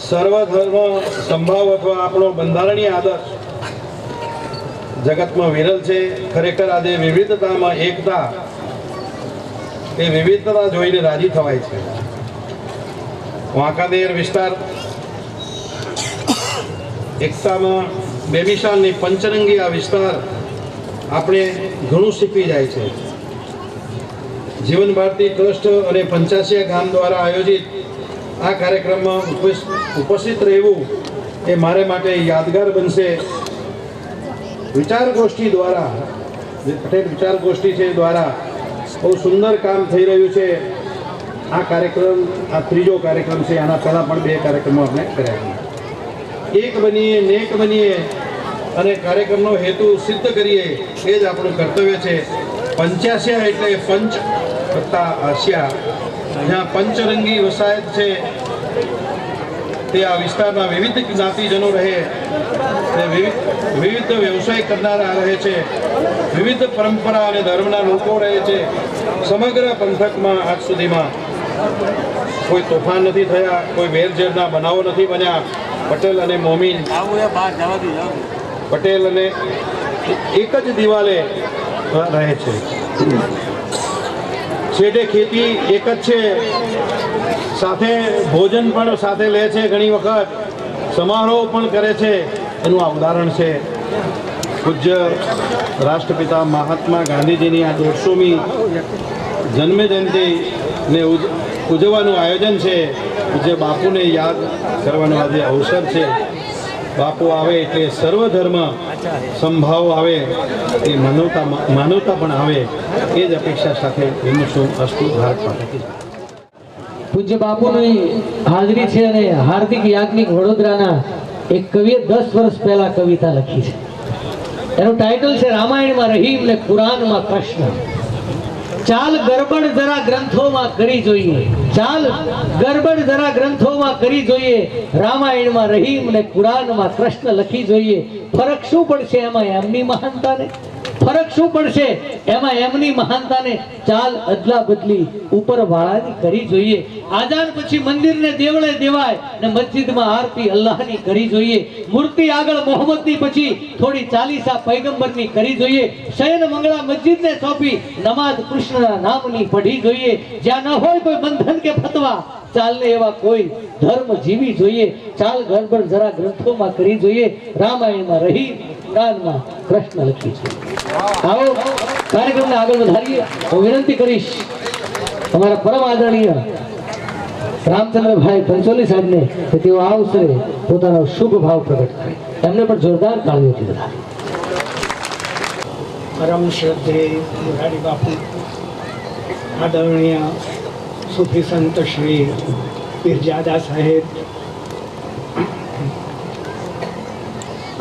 સર્વધર્મ સંભાવ અથવા આપણો બંધારણીય આદર્શ જગતમાં વિરલ છે. ખરેખર આજે વિવિધતામાં એકતા, એ વિવિધતા જોઈને રાજી થવાય છે. વાંકાનેર વિસ્તાર એકતામાં બેમિસાલની પંચરંગી આ વિસ્તાર આપણે ઘણું શીખવી જાય છે. જીવન ભારતી ટ્રસ્ટ અને પંચાસિયા ગામ દ્વારા આયોજિત આ કાર્યક્રમમાં ઉપસ્થિત રહેવું એ મારે માટે યાદગાર બનશે. વિચાર ગોષ્ઠી દ્વારા, જે પટેલ વિચાર ગોષ્ઠી છે દ્વારા બહુ સુંદર કામ થઈ રહ્યું છે. આ કાર્યક્રમ આ ત્રીજો કાર્યક્રમ છે. આના પહેલાં પણ 2 કાર્યક્રમો આપણે કર્યા છે. એક બનીએ, નેક બનીએ અને કાર્યક્રમનો હેતુ સિદ્ધ કરીએ એ જ આપણું કર્તવ્ય છે. પંચાસિયા એટલે પંચ વત્તા આસિયા, જ્યાં પંચરંગી વસાયત છે. તે આ વિસ્તારના વિવિધ જ્ઞાતિજનો રહે, વિવિધ વ્યવસાય કરનારા રહે છે, વિવિધ પરંપરા અને ધર્મના લોકો રહે છે. સમગ્ર પંથકમાં આજ સુધીમાં કોઈ તોફાન નથી થયા, કોઈ વેરઝેરના બનાવો નથી બન્યા. પટેલ અને મોમીન, પટેલ અને એક જ દિવાલે રહે છે. છેડે ખેતી એક જ છે, સાથે ભોજન પણ સાથે લે છે. ઘણી વખત સમારોહ પણ કરે છે. એનું આ ઉદાહરણ છે. પૂજ્ય રાષ્ટ્રપિતા મહાત્મા ગાંધીજીની આ 150મી જન્મ જયંતિને ઉજવવાનું આયોજન છે. પૂજ્ય બાપુને યાદ કરવાનો આજે અવસર છે. બાપુ આવે એટલે સર્વધર્મ સંભાવ આવે, એ માનવતા પણ આવે, એ જ અપેક્ષા સાથે વિમર્શું. અસ્તુ. ભારત માતા કી જય. પૂજ્ય બાપુની હાજરી છે અને હાર્દિક યાજ્ઞિક વડોદરાના એક કવિએ 10 વર્ષ પહેલા કવિતા લખી છે. એનું ટાઇટલ છે રામાયણમાં રહીમ ને કુરાનમાં કૃષ્ણ. ચાલ ગરબડ જરા ગ્રંથોમાં કરી જોઈએ, ચાલ ગરબડ જરા ગ્રંથોમાં કરી જોઈએ. રામાયણમાં રહીમ ને કુરાનમાં કૃષ્ણ લખી જોઈએ. ફરક શું પડશે એમાં એમની મહાનતાને? ફરક શું પડશે એમાં એમની મહાનતાને? ચાલ અદલા બદલી ઉપર વાળાની કરી જોઈએ. આજાન પછી મંદિરને દેવળે દેવાય ને મસ્જિદમાં આરતી અલ્લાહની કરી જોઈએ. મૂર્તિ આગળ મોહમ્મદની પછી થોડી ચાલીસા પૈગંબરની કરી જોઈએ. શયન મંગળા મસ્જિદને સોંપી નમાઝ કૃષ્ણના નામની પઢી જોઈએ. જ્યાં ન હોય કોઈ બંધન કે ફતવા, ચાલને એવા કોઈ ધર્મ જીવી જોઈએ. ચાલ ગરબડ જરા ગ્રંથોમાં કરી જોઈએ. રામાયણમાં રહી, કુરાનમાં કૃષ્ણ લખી છે. આવો કાર્યક્રમને આગળ વધારીએ. હું વિનંતી કરીશ અમારા પરમ આદરણીય રામચંદ્રભાઈ પંચોલી સાહેબને કે તેઓ આ અવસરે પોતાનો શુભ ભાવ પ્રગટ કરે. એમને પણ જોરદાર તાળીઓથી વધારે. પરમ શ્રદ્ધેય મોરારી બાપુ, આદરણીય સૂફી સંત શ્રી પીરજાદા સાહેબ,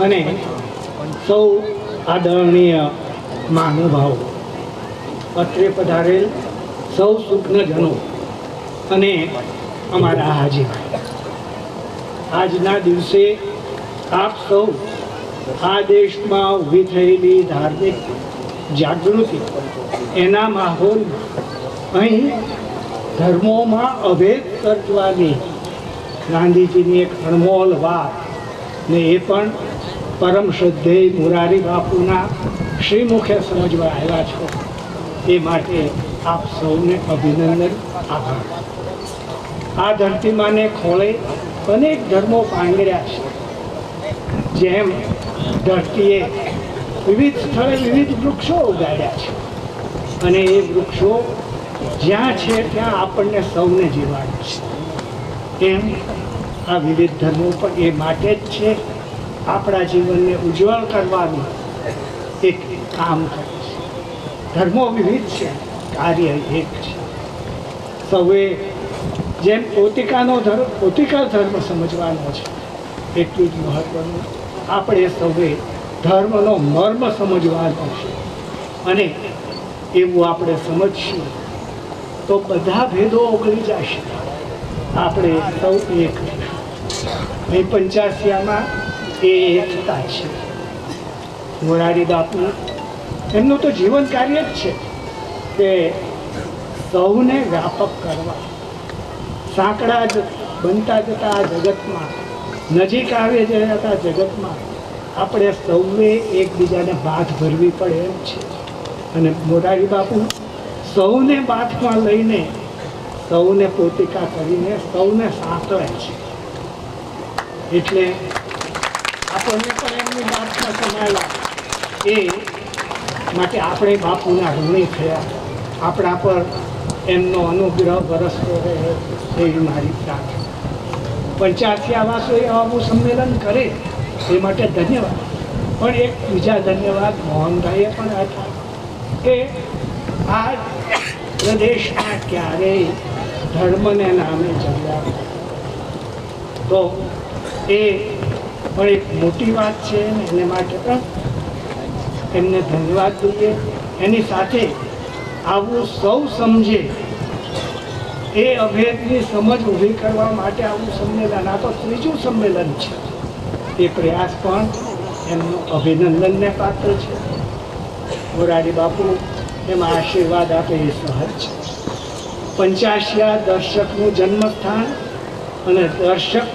અને સૌ આદરણીય મહાનુભાવો, અત્રે પધારેલ સૌ સુજ્ઞજનો અને અમારા હાજીભાઈ, આજના દિવસે આપ સૌ આ દેશમાં ઊભી થયેલી ધાર્મિક જાગૃતિ એના માહોલમાં અહીં ધર્મોમાં અભેદ સર્જવાની ગાંધીજીની એક અણમોલ વાત ને એ પણ પરમ શ્રદ્ધેય મોરારી બાપુના શ્રીમુખે સમજવા આવ્યા છો એ માટે આપ સૌને અભિનંદન, આભાર. આ ધરતીમાને ખોળે અનેક ધર્મો પાંગર્યા છે. જેમ ધરતીએ વિવિધ સ્થળે વિવિધ વૃક્ષો ઉગાડ્યા છે અને એ વૃક્ષો જ્યાં છે ત્યાં આપણને સૌને જીવાડે છે. એમ આ વિવિધ ધર્મો પણ એ માટે જ છે, આપણા જીવનને ઉજ્જવળ કરવાનું એક કામ કરે છે. ધર્મો વિવિધ છે, કાર્ય એક છે. સૌએ જેમ પોતિકા ધર્મ સમજવાનો છે એટલું જ મહત્વનું આપણે સૌએ ધર્મનો મર્મ સમજવાનો છે. અને એવું આપણે સમજશું તો બધા ભેદો ઓગળી જશે. આપણે સૌ એક અહીં પંચાસિયામાં એ એકતા છે. મોરારી બાપુ એમનું તો જીવન કાર્ય જ છે કે સૌને વ્યાપક કરવા, સાંકડા બનતા જતા આ જગતમાં, નજીક આવે જતા જગતમાં આપણે સૌએ એકબીજાને બાથ ભરવી પડે એમ છે. અને મોરારી બાપુ સૌને બાથમાં લઈને, સૌને પોતિકા કરીને સૌને સાંકળે છે. એટલે આપણને પણ એમની બાથમાં સમાયેલા એ માટે આપણે બાપુના ઋણી થયા. આપણા પર એમનો અનુગ્રહ વરસતો રહે એવી મારી પ્રાર્થના. 85 આવાસોએ આવું સંમેલન કરે એ માટે ધન્યવાદ. પણ એક બીજા ધન્યવાદ મોહનભાઈએ પણ આપ્યા કે આ પ્રદેશમાં ક્યારેય ધર્મને નામે ઝઘડા, તો એ પણ એક મોટી વાત છે ને એને માટે પણ એમને ધન્યવાદ દઈએ. એની સાથે આવું સૌ સમજે એ અભેદની સમજ ઊભી કરવા માટે આવું સંમેલન, આ તો ત્રીજું સંમેલન છે, એ પ્રયાસ પણ એમનું અભિનંદનને પાત્ર છે. મોરારી બાપુ એમાં આશીર્વાદ આપે એ સહજ છે. પંચાસિયા દર્શકનું જન્મસ્થાન અને દર્શક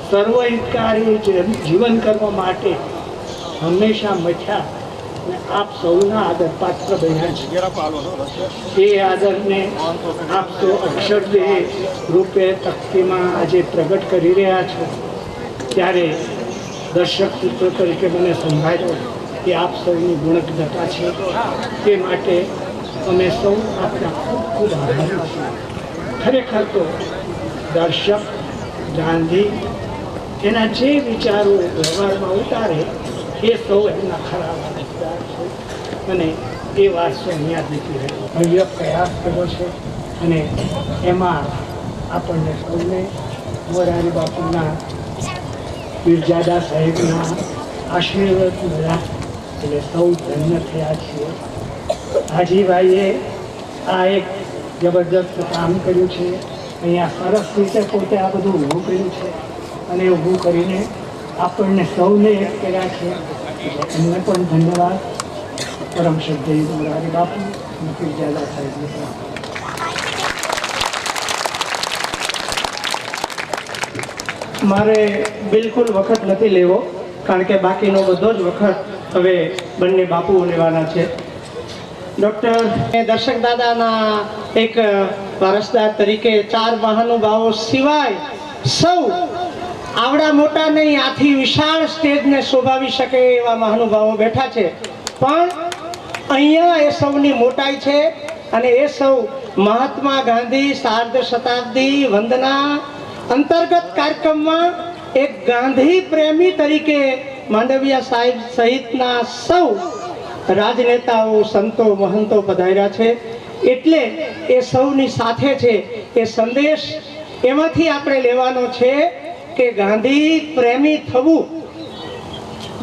સર્વહિતકારી જીવન કરવા માટે હંમેશા મથ્યા અને આપ સૌના આદર પાત્ર બન્યા છે. એ આદરને આપ સૌ અક્ષરદેહ રૂપે તકતીમાં આજે પ્રગટ કરી રહ્યા છો ત્યારે દર્શક પુત્ર તરીકે મને સંભાળ્યો કે આપ સૌની ગુણજ્ઞતા છે. તે માટે અમે સૌ આપના ખૂબ ખૂબ આભારી છીએ. ખરેખર તો દર્શક ગાંધી એના જે વિચારો વ્યવહારમાં ઉતારે એ સૌ એમના ખરા વારસદાર છે અને એ વારસો અહીંયા દીધી રહ્યો ભવ્ય પ્રયાસ કર્યો છે. અને એમાં આપણને સૌને મોરારી બાપુના પીરજાદા સાહેબના આશીર્વાદ મળ્યા એટલે સૌ ધન્ય થયા છીએ. હાજીભાઈએ આ એક જબરદસ્ત કામ કર્યું છે. અહીંયા સરસ રીતે પોતે આ બધું ઊભું કર્યું છે અને ઊભું કરીને આપણને સૌને એક કર્યા છે. એમને પણ ધન્યવાદ. પરમ શ્રદ્ધેય મોરારી બાપુ અને પીરજાદા સાહેબને પણ. મારે બિલકુલ વખત નથી લેવો કારણ કે બાકીનો બધો જ વખત હવે બંને બાપુઓ લેવાના છે. ડૉક્ટર દર્શક દાદાના એક વારસદાર તરીકે 4 મહાનુભાવો સિવાય સૌ આવડા મોટા નહીં, આથી વિશાળ સ્ટેજને શોભાવી શકે એવા મહાનુભાવો બેઠા છે. પણ અહીંયા એ સૌની મોટાઈ છે અને એ સૌ મહાત્મા ગાંધી સાર્ધ શતાબ્દી વંદના અંતર્ગત કાર્યક્રમમાં એક ગાંધી પ્રેમી તરીકે માંડવિયા સાહેબ સહિતના સૌ રાજનેતાઓ, સંતો, મહંતો પધાર્યા છે. એટલે એ સૌની સાથે છે. એ સંદેશ એમાંથી આપણે લેવાનો છે કે ગાંધી પ્રેમી થવું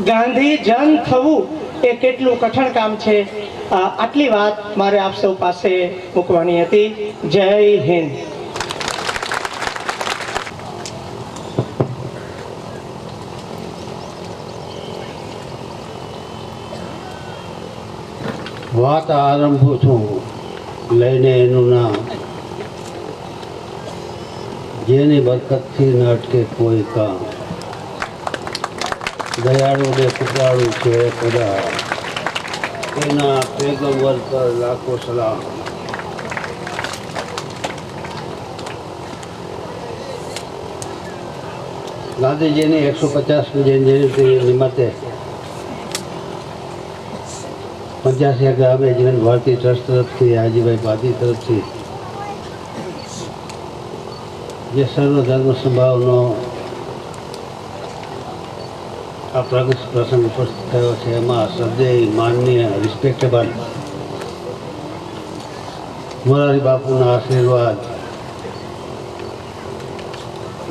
ગાંધી જન થવું એ કેટલું કઠણ કામ છે. આટલી વાત મારે આપ સૌ પાસે મૂકવાની હતી. જય હિન્દ. વાત આરંભું છું લઈને એનું નામ, જેની બરકતથી ન અટકે કોઈ કામ. દયાળુ ને કૃપાળુ છે ખુદા, એના પેગમ્બર પર લાખો સલામ. ગાંધીજીની 150મી જયંતિ નિમિત્તે 85 ગામે જીવન ભારતી ટ્રસ્ટ તરફથી હાજીભાઈ બાદી તરફથી જે સર્વ ધર્મ સંભાવનો આ પ્રસંગ ઉપસ્થિત થયો છે, એમાં શ્રદ્ધેય માનનીય રિસ્પેક્ટેબલ મોરારી બાપુના આશીર્વાદ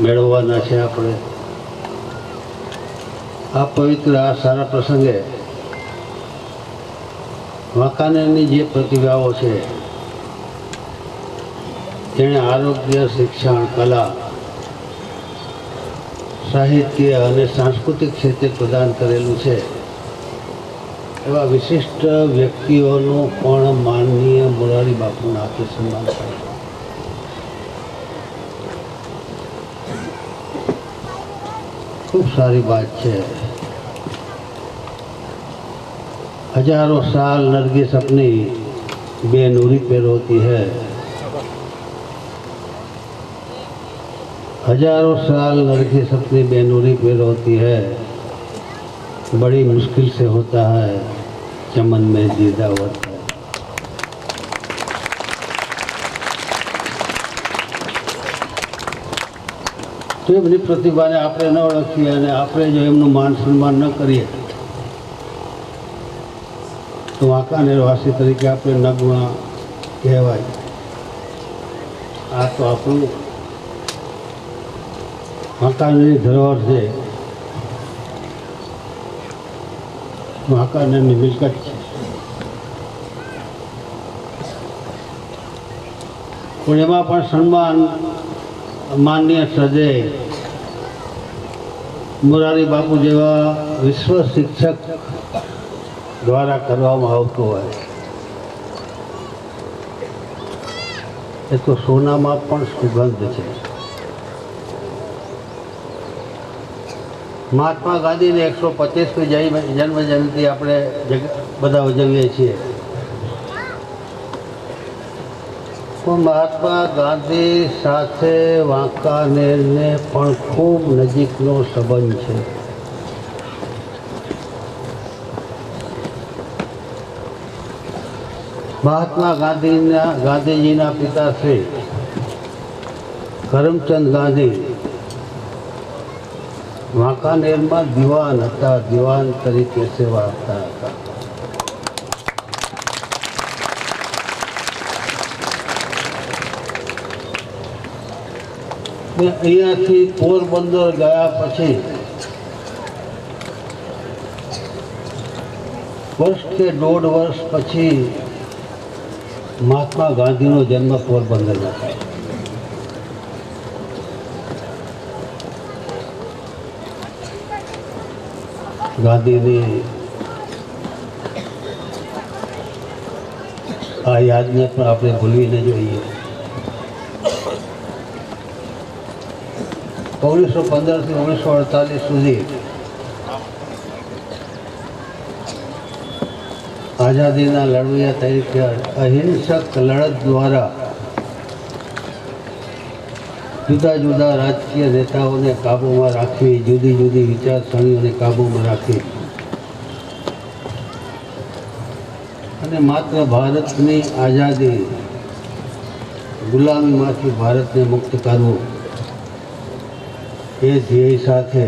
મેળવવાના છે. આપણે આ પવિત્ર આ સારા પ્રસંગે વાંકાનેરની જે પ્રતિભાઓ છે તેણે આરોગ્ય, શિક્ષણ, કલા, સાહિત્ય અને સાંસ્કૃતિક ક્ષેત્રે પ્રદાન કરેલું છે, એવા વિશિષ્ટ વ્યક્તિઓનું પણ માનનીય મોરારી બાપુના હાથે સન્માન થાય. ખૂબ સારી વાત છે. हजारों साल नरगिस अपनी बेनूरी पे रोती है, हजारों साल नरगिस अपनी बेनूरी पे रोती है, बड़ी मुश्किल से होता है चमन में दीदा होता है. તો એમની પ્રતિભાને આપણે ન ઓળખીએ અને આપણે જો એમનું માન સન્માન ન કરીએ તો વાંકાનેર વાસી તરીકે આપણે નગવા કહેવાય. આ તો આપણું વાંકાનેરની ધરોહર છે, વાંકાનેરની મિલકત છે. પણ એમાં પણ સન્માન માનનીય શ્રદ્ધેય મોરારી બાપુ જેવા વિશ્વ શિક્ષક દ્વારા કરવામાં આવતું હોય એ તો સોનામાં પણ સુગંધ છે. મહાત્મા ગાંધીની 125મી જન્મ જયંતિ આપણે બધા ઉજવીએ છીએ. પણ મહાત્મા ગાંધી સાથે વાંકાનેરને પણ ખૂબ નજીકનો સંબંધ છે. મહાત્મા ગાંધીજીના પિતા શ્રી કરમચંદ ગાંધી વાંકાનેરમાં દિવાન હતા, દિવાન તરીકે સેવા આપતા હતા. અહીંયાથી પોરબંદર ગયા પછી વર્ષ કે 1.5 વર્ષ પછી મહાત્મા ગાંધીનો જન્મ પોરબંદરમાં થાય. ગાંધીની આ યાદને પણ આપણે ભૂલવી ન જોઈએ. 1915 થી 1948 સુધી આઝાદીના લડવૈયા તરીકે અહિંસક લડત દ્વારા જુદા જુદા રાજકીય નેતાઓને કાબૂમાં રાખી, જુદી જુદી વિચારસરણીઓને કાબૂમાં રાખી અને માત્ર ભારતની આઝાદી, ગુલામીમાંથી ભારતને મુક્ત કરવું એ ધ્યેય સાથે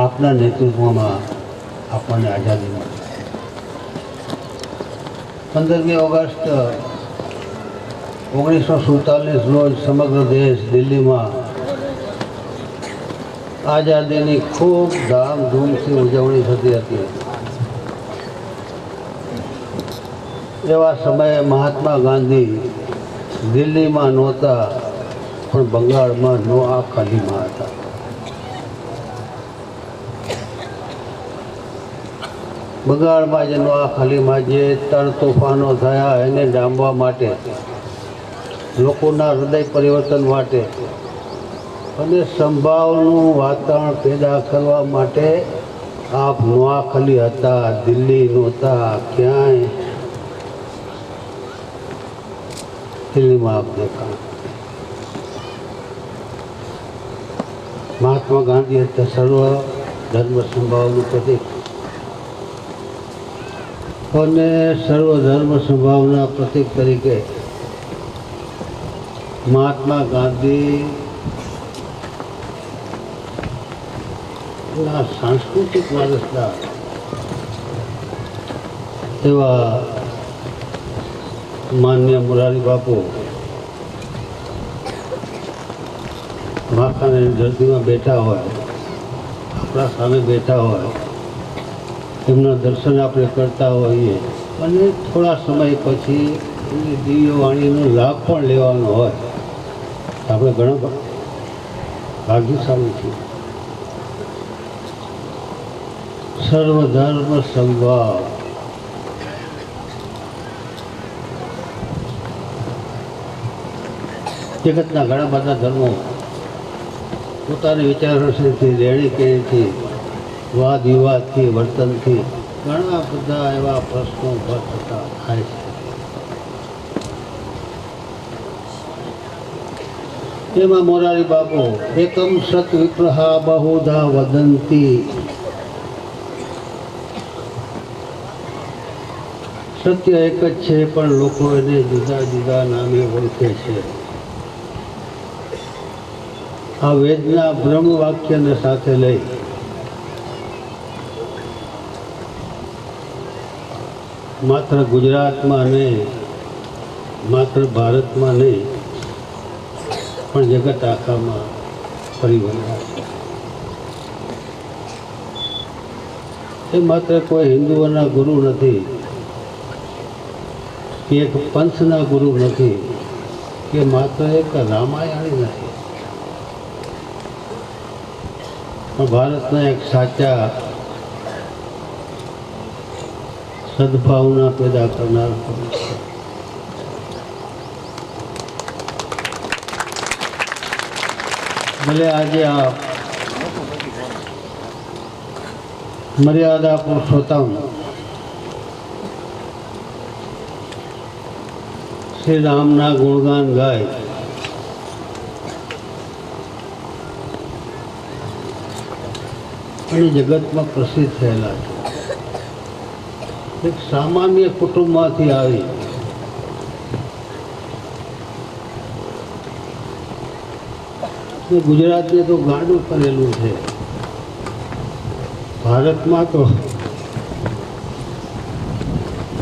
આપના નેતૃત્વમાં આપણને આઝાદી મળી. 15મી ઓગસ્ટ 1947 રોજ સમગ્ર દેશ દિલ્હીમાં આઝાદીની ખૂબ ધામધૂમથી ઉજવણી થતી હતી. એવા સમયે મહાત્મા ગાંધી દિલ્હીમાં નહોતા, પણ બંગાળમાં નોઆખાલીમાં હતા. બંગાળમાં જે નોઆખાલીમાં જે તર તોફાનો થયા એને ડામવા માટે, લોકોના હૃદય પરિવર્તન માટે અને સંભાવનું વાતાવરણ પેદા કરવા માટે આપ નોઆખાલી હતા, દિલ્હી નહોતા. ક્યાંય દિલ્હીમાં આપ દેખા. મહાત્મા ગાંધી હતા સર્વ ધર્મ સંભાવનું પ્રતીક, અને સર્વ ધર્મ સંભાવના પ્રતીક તરીકે મહાત્મા ગાંધી ના સાંસ્કૃતિક વારસદાર એવા માન્ય મોરારી બાપુ વાંકાનેરની ધરતીમાં બેઠા હોય, આપણા સામે બેઠા હોય, એમના દર્શન આપણે કરતા હોઈએ અને થોડા સમય પછી એમની દિવ્ય વાણીનો લાભ પણ લેવાનો હોય, આપણે ઘણા ભાગ્યશાળી છીએ. સર્વધર્મ સંભાવ જગતના ઘણા બધા ધર્મો પોતાની વિચારસરણીથી, રહેણીકરણીથી, વાદ વિવાદથી, વર્તનથી ઘણા બધા એવા પ્રશ્નો ઉભા થતા થાય છે. એમાં મોરારી બાપુ એકમ સત વિગ્રહા બહુધા વદંતી, સત્ય એક જ છે પણ લોકો એને જુદા જુદા નામે ઓળખે છે. આ વેદના બ્રહ્મ વાક્યને સાથે લઈ માત્ર ગુજરાતમાં નહીં, માત્ર ભારતમાં નહીં, પણ જગત આખામાં પરિવર્તન. એ માત્ર કોઈ હિન્દુઓના ગુરુ નથી, કે એક પંથના ગુરુ નથી, કે માત્ર એક રામાયણી નથી, પણ ભારતના એક સાચા સદભાવના પેદા કરનાર પુરુષ છે. ભલે આજે આ મર્યાદા પુરુષોત્તમ શ્રી રામના ગુણગાન ગાય, અને જગતમાં પ્રસિદ્ધ થયેલા છે. એક સામાન્ય કુટુંબમાંથી આવી ગુજરાતને તો ગાંડું કરેલું છે. ભારતમાં તો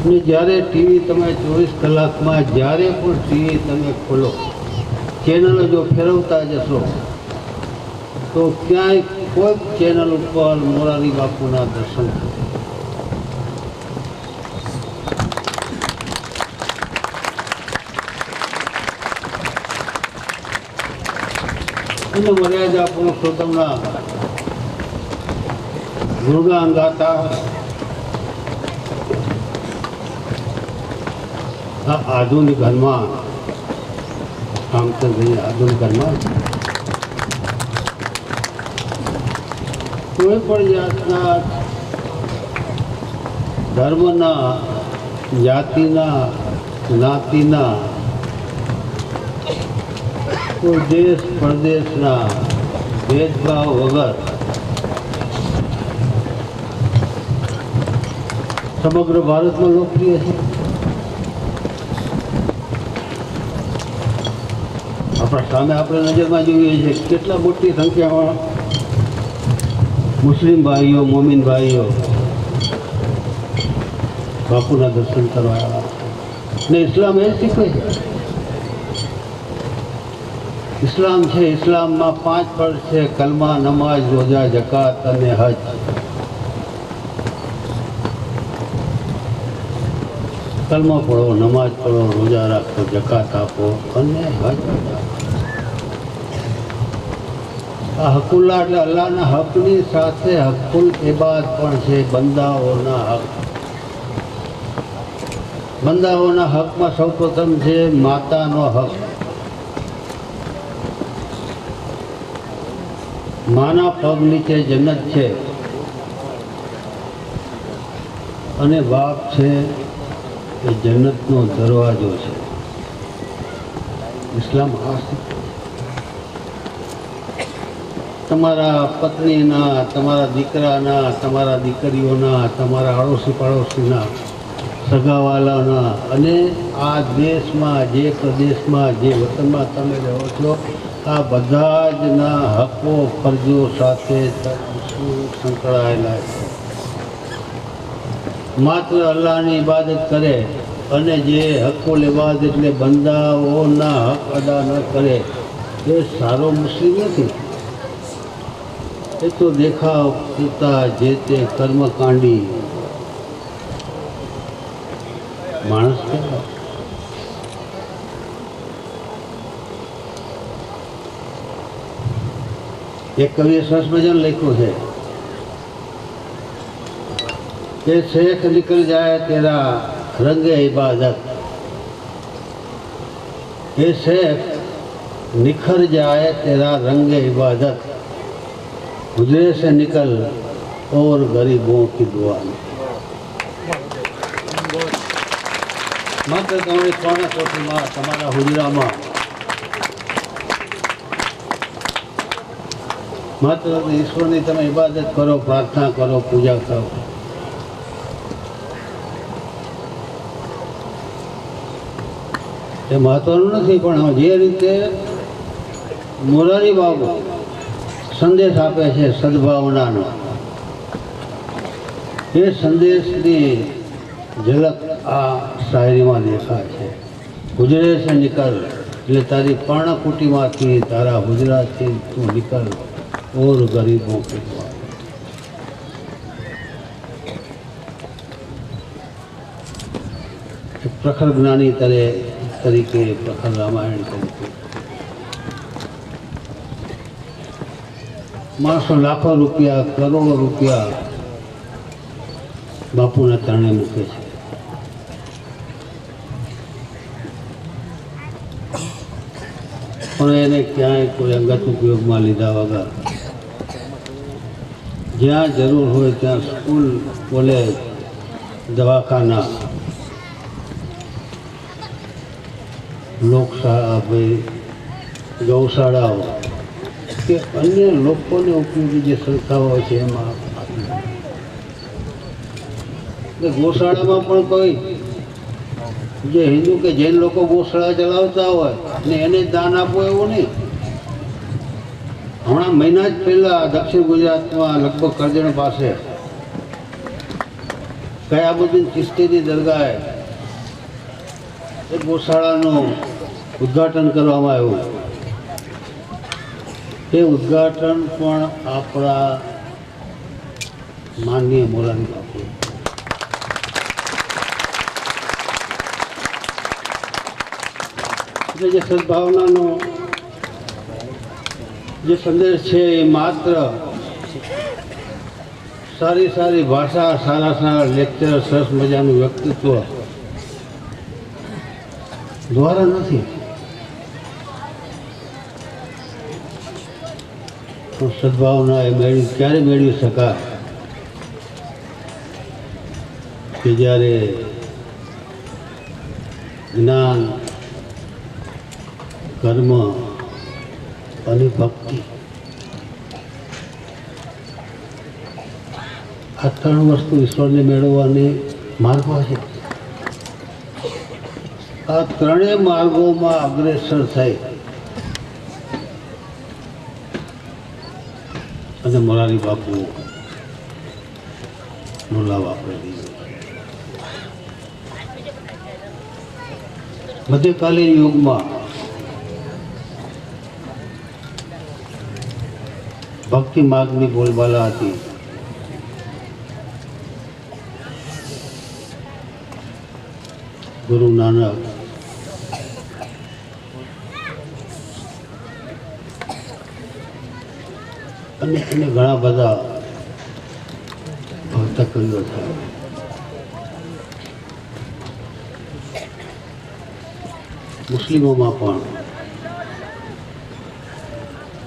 અને જ્યારે ટીવી તમે 24 કલાકમાં જ્યારે પણ ટીવી તમે ખોલો, ચેનલો જો ફેરવતા જશો તો ક્યાંય કોઈ ચેનલ ઉપર મોરારી બાપુના દર્શન થશે. અને મર્યાદા પુરુષોત્તમના ગુણગાન ગાતા આ આધુનિક હનુમાન, રામચંદ્રની આધુનિક હનુમાન કોઈ પણ જાતના ધર્મના, જાતિના, જ્ઞાતિના, કોઈ દેશ પરદેશના ભેદભાવ વગર સમગ્ર ભારતમાં લોકપ્રિય છે. આપણા સામે આપણે નજરમાં જોઈએ છીએ કેટલા મોટી સંખ્યામાં મુસ્લિમ ભાઈઓ, મોમીન ભાઈઓ બાપુના દર્શન કરવા આવ્યા. ને ઇસ્લામ એ શીખવે છે ઇસ્લામ છે. ઇસ્લામમાં 5 ફરજ છે: કલમા, નમાઝ, રોજા, જકાત અને હજ. કલમા પઢો, નમાઝ પઢો, રોજા રાખો, જકાત આપો અને હજ અદા. આ હકુલ્લા એટલે અલ્લાહના હકની સાથે હકુલ ઇબાદ પણ છે, બંદાઓના હક. બંદાઓના હકમાં સૌપ્રથમ છે માતાનો હક. માના પગ નીચે જન્નત છે અને બાપ છે એ જન્નતનો દરવાજો છે. ઇસ્લામ આ શીખવે. તમારા પત્નીના, તમારા દીકરાના, તમારા દીકરીઓના, તમારા આડોશી પાડોશીના, સગાવાલાના અને આ દેશમાં જે પ્રદેશમાં જે વતનમાં તમે રહો છો આ બધા જના હકો ફરજો સાથે સંકળાયેલા છે. માત્ર અલ્લાહની ઇબાદત કરે અને જે હક્કુલ ઇબાદત એટલે બંદાઓના હક અદા ન કરે એ સારો મુસ્લિમ નથી. એ તો દેખાવ પૂરતા જે તે કર્મકાંડી માણસ કહેવાય. એક કવિએ સરસ મજાનું લખ્યું છે કે શેખ નિકલ જાય તેરા રંગે इबादत, ये शेख निखर जाए तेरा रंगे इबादत, गुजरे से निकल और गरीबों की दुआ में. માત્ર તમારી કોઠીમાં, તમારા હુજરામાં માત્ર ઈશ્વરની તમે ઇબાદત કરો, પ્રાર્થના કરો, પૂજા કરો. એ મહત્વનું નથી, પણ જે રીતે મોરારી બાબુ સંદેશ આપે છે સદભાવનાનો, એ સંદેશની ઝલક આ શાયરીમાં દેખાય છે. ગુજરે છે નિકલ એટલે તારી પર્ણકુટીમાંથી, તારા ગુજરાતથી તું નિકલ ઓર ગરીબો કે દુઆ. પ્રખર જ્ઞાની તરીકે, પ્રખર રામાયણ તરીકે માણસો લાખો રૂપિયા, કરોડો રૂપિયા બાપુના ચરણે મૂકે છે. પણ એને ક્યાંય કોઈ અંગત ઉપયોગમાં લીધા વગર જ્યાં જરૂર હોય ત્યાં સ્કૂલ, કોલેજ, દવાખાના, લોકશાળા, ગૌશાળાઓ કે અન્ય લોકોને ઉપયોગી જે સંસ્થાઓ છે એમાં ગૌશાળામાં પણ કોઈ જે હિન્દુ કે જૈન લોકો ગૌશાળા ચલાવતા હોય ને એને દાન આપવું એવું નહીં. હમણાં મહિના જ પહેલા દક્ષિણ ગુજરાતમાં લગભગ કરજણ પાસે કયાબુદ્દીન ચિશ્તીની દરગાહે એ ગૌશાળાનું ઉદ્ઘાટન કરવામાં આવ્યું. એ ઉદ્ઘાટન પણ આપણા માનનીય મોરારી બાપુ. એટલે જે સદભાવનાનો જે સંદેશ છે એ માત્ર સારી સારી ભાષા, સારા સારા લેક્ચર, સરસ મજાનું વ્યક્તિત્વ દ્વારા નથી. તો સદભાવના એ ક્યારે મેળવી શકાય કે જ્યારે જ્ઞાન, કર્મ અને ભક્તિ આ 3 વસ્તુ ઈશ્વરને મેળવવાની માર્ગો છે. આ 3 માર્ગોમાં અગ્રેસર થઈ અને મોરારી બાપુ નો લાભ આપણે લીધો. મધ્યકાલીન યુગમાં ભક્તિ માર્ગની બોલબાલા હતી. ગુરુ નાનક અને એને ઘણા બધા ભક્ત કર્યો છે. મુસ્લિમોમાં પણ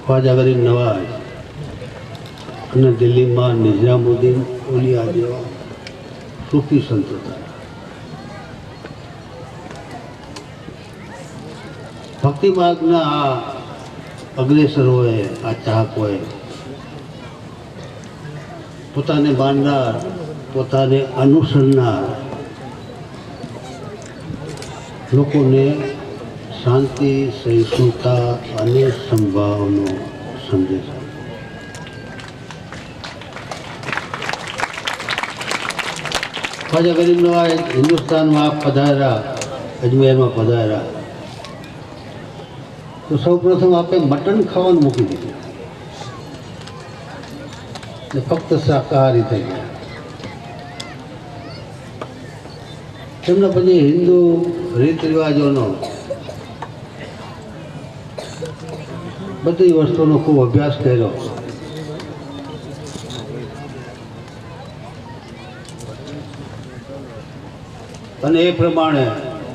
ખ્વાજા ગરીબ નવાઝ અને દિલ્હીમાં નિઝામુદ્દીન ઓલિયા જેવા સૂફી સંત હતા. ભક્તિ માર્ગના આ અગ્રેસરોએ, આ ચાહકોએ પોતાને માનનાર, પોતાને અનુસરનાર લોકોને શાંતિ, સહિષ્ણુતા અને સંભાવનો સંદેશ આપ્યો. ખ્વાજા ગરીબ નવાઝ હિન્દુસ્તાનમાં પધાર્યા, અજમેરમાં પધાર્યા તો સૌ પ્રથમ આપણે મટન ખાવાનું મૂકી દીધું ને ફક્ત શાકાહારી થઈ ગયા. તેમના પછી હિન્દુ રીત રિવાજોનો બધી વસ્તુનો ખૂબ અભ્યાસ કર્યો. અને એ પ્રમાણે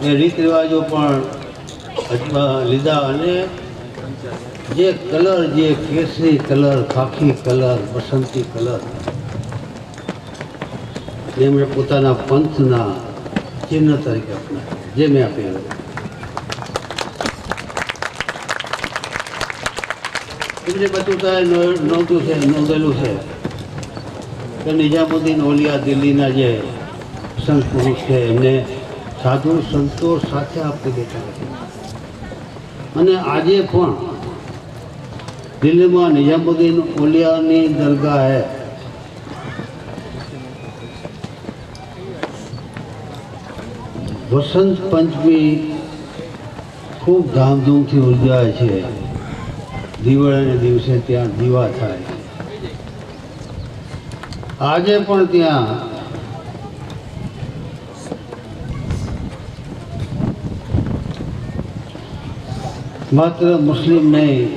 એ રીત રિવાજો પણ લીધા અને જે કલર, જે કેસરી કલર, ખાખી કલર, બસંતી કલર એમણે પોતાના પંથના ચિહ્ન તરીકે અપનાવ્યા, જે મેં આપેલું. એમને બધું નોંધેલું છે કે નિઝામુદ્દીન ઓલિયા દિલ્હીના જે સંત પુરુષ છે એમને સાધુ સંતો સાથે આપણે બેઠા હતા. અને આજે પણ દિલ્હીમાં નિઝામુદ્દીન ઓલિયાની દરગાહે વસંત પંચમી ખૂબ ધામધૂમથી ઉજવાય છે. દિવાળીના દિવસે ત્યાં દીવા થાય. આજે પણ ત્યાં માત્ર મુસ્લિમ નહીં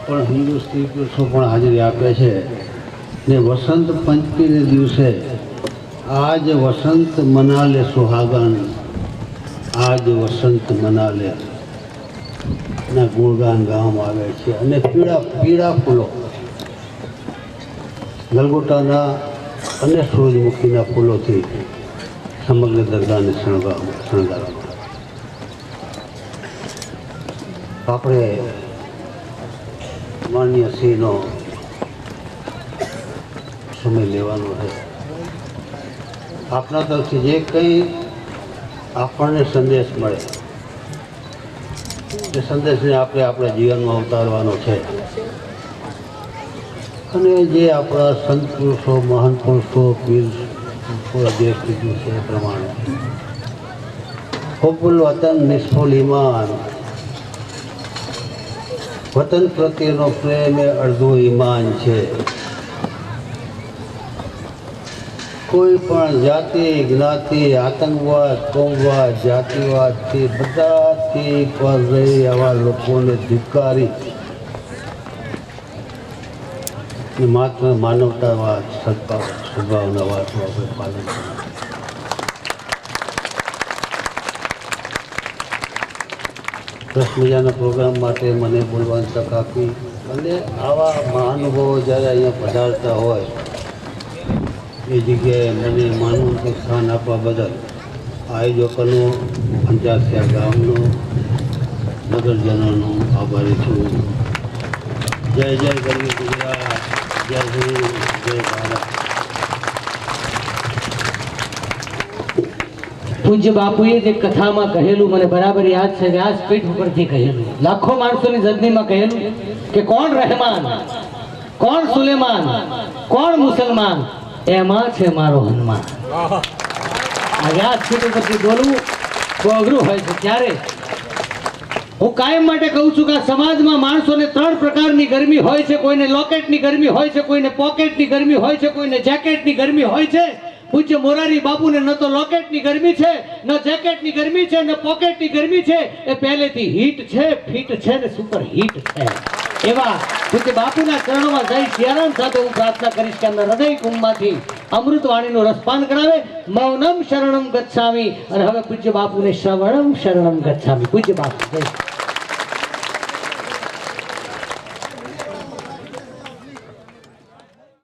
પણ હિન્દુ સ્ત્રી પુરુષો પણ હાજરી આપે છે. ને વસંત પંચમીને દિવસે આજ વસંત મનાલે સુહાગન, આજ વસંત મનાલે ના ગુણગાન ગાવામાં આવે છે. અને પીળા ફૂલો, ગલગોટાના અને સૂરજમુખીના ફૂલોથી સમગ્ર દરગાહને શણગારવામાં. આપણે માનનીય સિંહનો સમય લેવાનો છે. આપણા તરફથી જે કંઈ આપણને સંદેશ મળે એ સંદેશને આપણે આપણા જીવનમાં ઉતારવાનો છે. અને જે આપણા સંત પુરુષો, મહાન પુરુષો, પીર પુરુષો દેશ લીધું છે એ પ્રમાણે હુબ્બુલ વતન નિસ્ફુલ ઈમાન, વતન પ્રત્યેનો પ્રેમ એ અડધું ઈમાન છે. કોઈ પણ જાતિ, જ્ઞાતિ, આતંકવાદ, કોમવાદ, જાતિવાદથી બધાથી પર રહી આવા લોકોને ધિક્કારી માત્ર માનવતાવાદ, સદભાવનાવાદનું આપણે પાલન કરીએ. સરસ મજાના પ્રોગ્રામ માટે મને બોલવાની તક આપી અને આવા મહાનુભાવો જ્યારે અહીંયા પધારતા હોય એ જગ્યાએ મને માનવું કે સ્થાન આપવા બદલ આયોજકોનો, પંચાયત ગામનો, નગરજનોનો આભારી છું. જય જય ગરવી ગુજરાત, જય હિન્દ, જય ભારત. પૂજ્ય બાપુએ જે કથામાં કહેલું મને બરાબર યાદ છે. વ્યાસપીઠ ઉપરથી કહેલું, લાખો માણસોની જર્નીમાં કહેલું કે કોણ રહેમાન, કોણ સુલેમાન, કોણ મુસલમાન, એમાં છે મારો હનુમાન. આ વ્યાસપીઠ ઉપરથી બોલવું બહુ અઘરું હોય છે. ત્યારે હું કાયમ માટે કહું છું કે આ સમાજમાં માણસોને 3 પ્રકારની ગરમી હોય છે. કોઈને લોકેટની ગરમી હોય છે, કોઈને પોકેટની ગરમી હોય છે, કોઈને જેકેટની ગરમી હોય છે. પૂજ્ય મોરારી બાપુને ન તો લોકેટની ગરમી છે, ન જેકેટની ગરમી છે, ન પોકેટની ગરમી છે. એ પહેલેથી હીટ છે, ફિટ છે ને સુપર હીટ છે. એવા પૂજ્ય બાપુના ચરણોમાં જઈ સિયારામ સાથે હું પ્રાર્થના કરીશ કે એમના હૃદય કુંભમાંથી અમૃતવાણીનું રસપાન કરાવે. મૌનમ શરણમ ગચ્છામિ. અને હવે પૂજ્ય બાપુને શ્રવણમ શરણમ ગચ્છામિ. પૂજ્ય બાપુ જય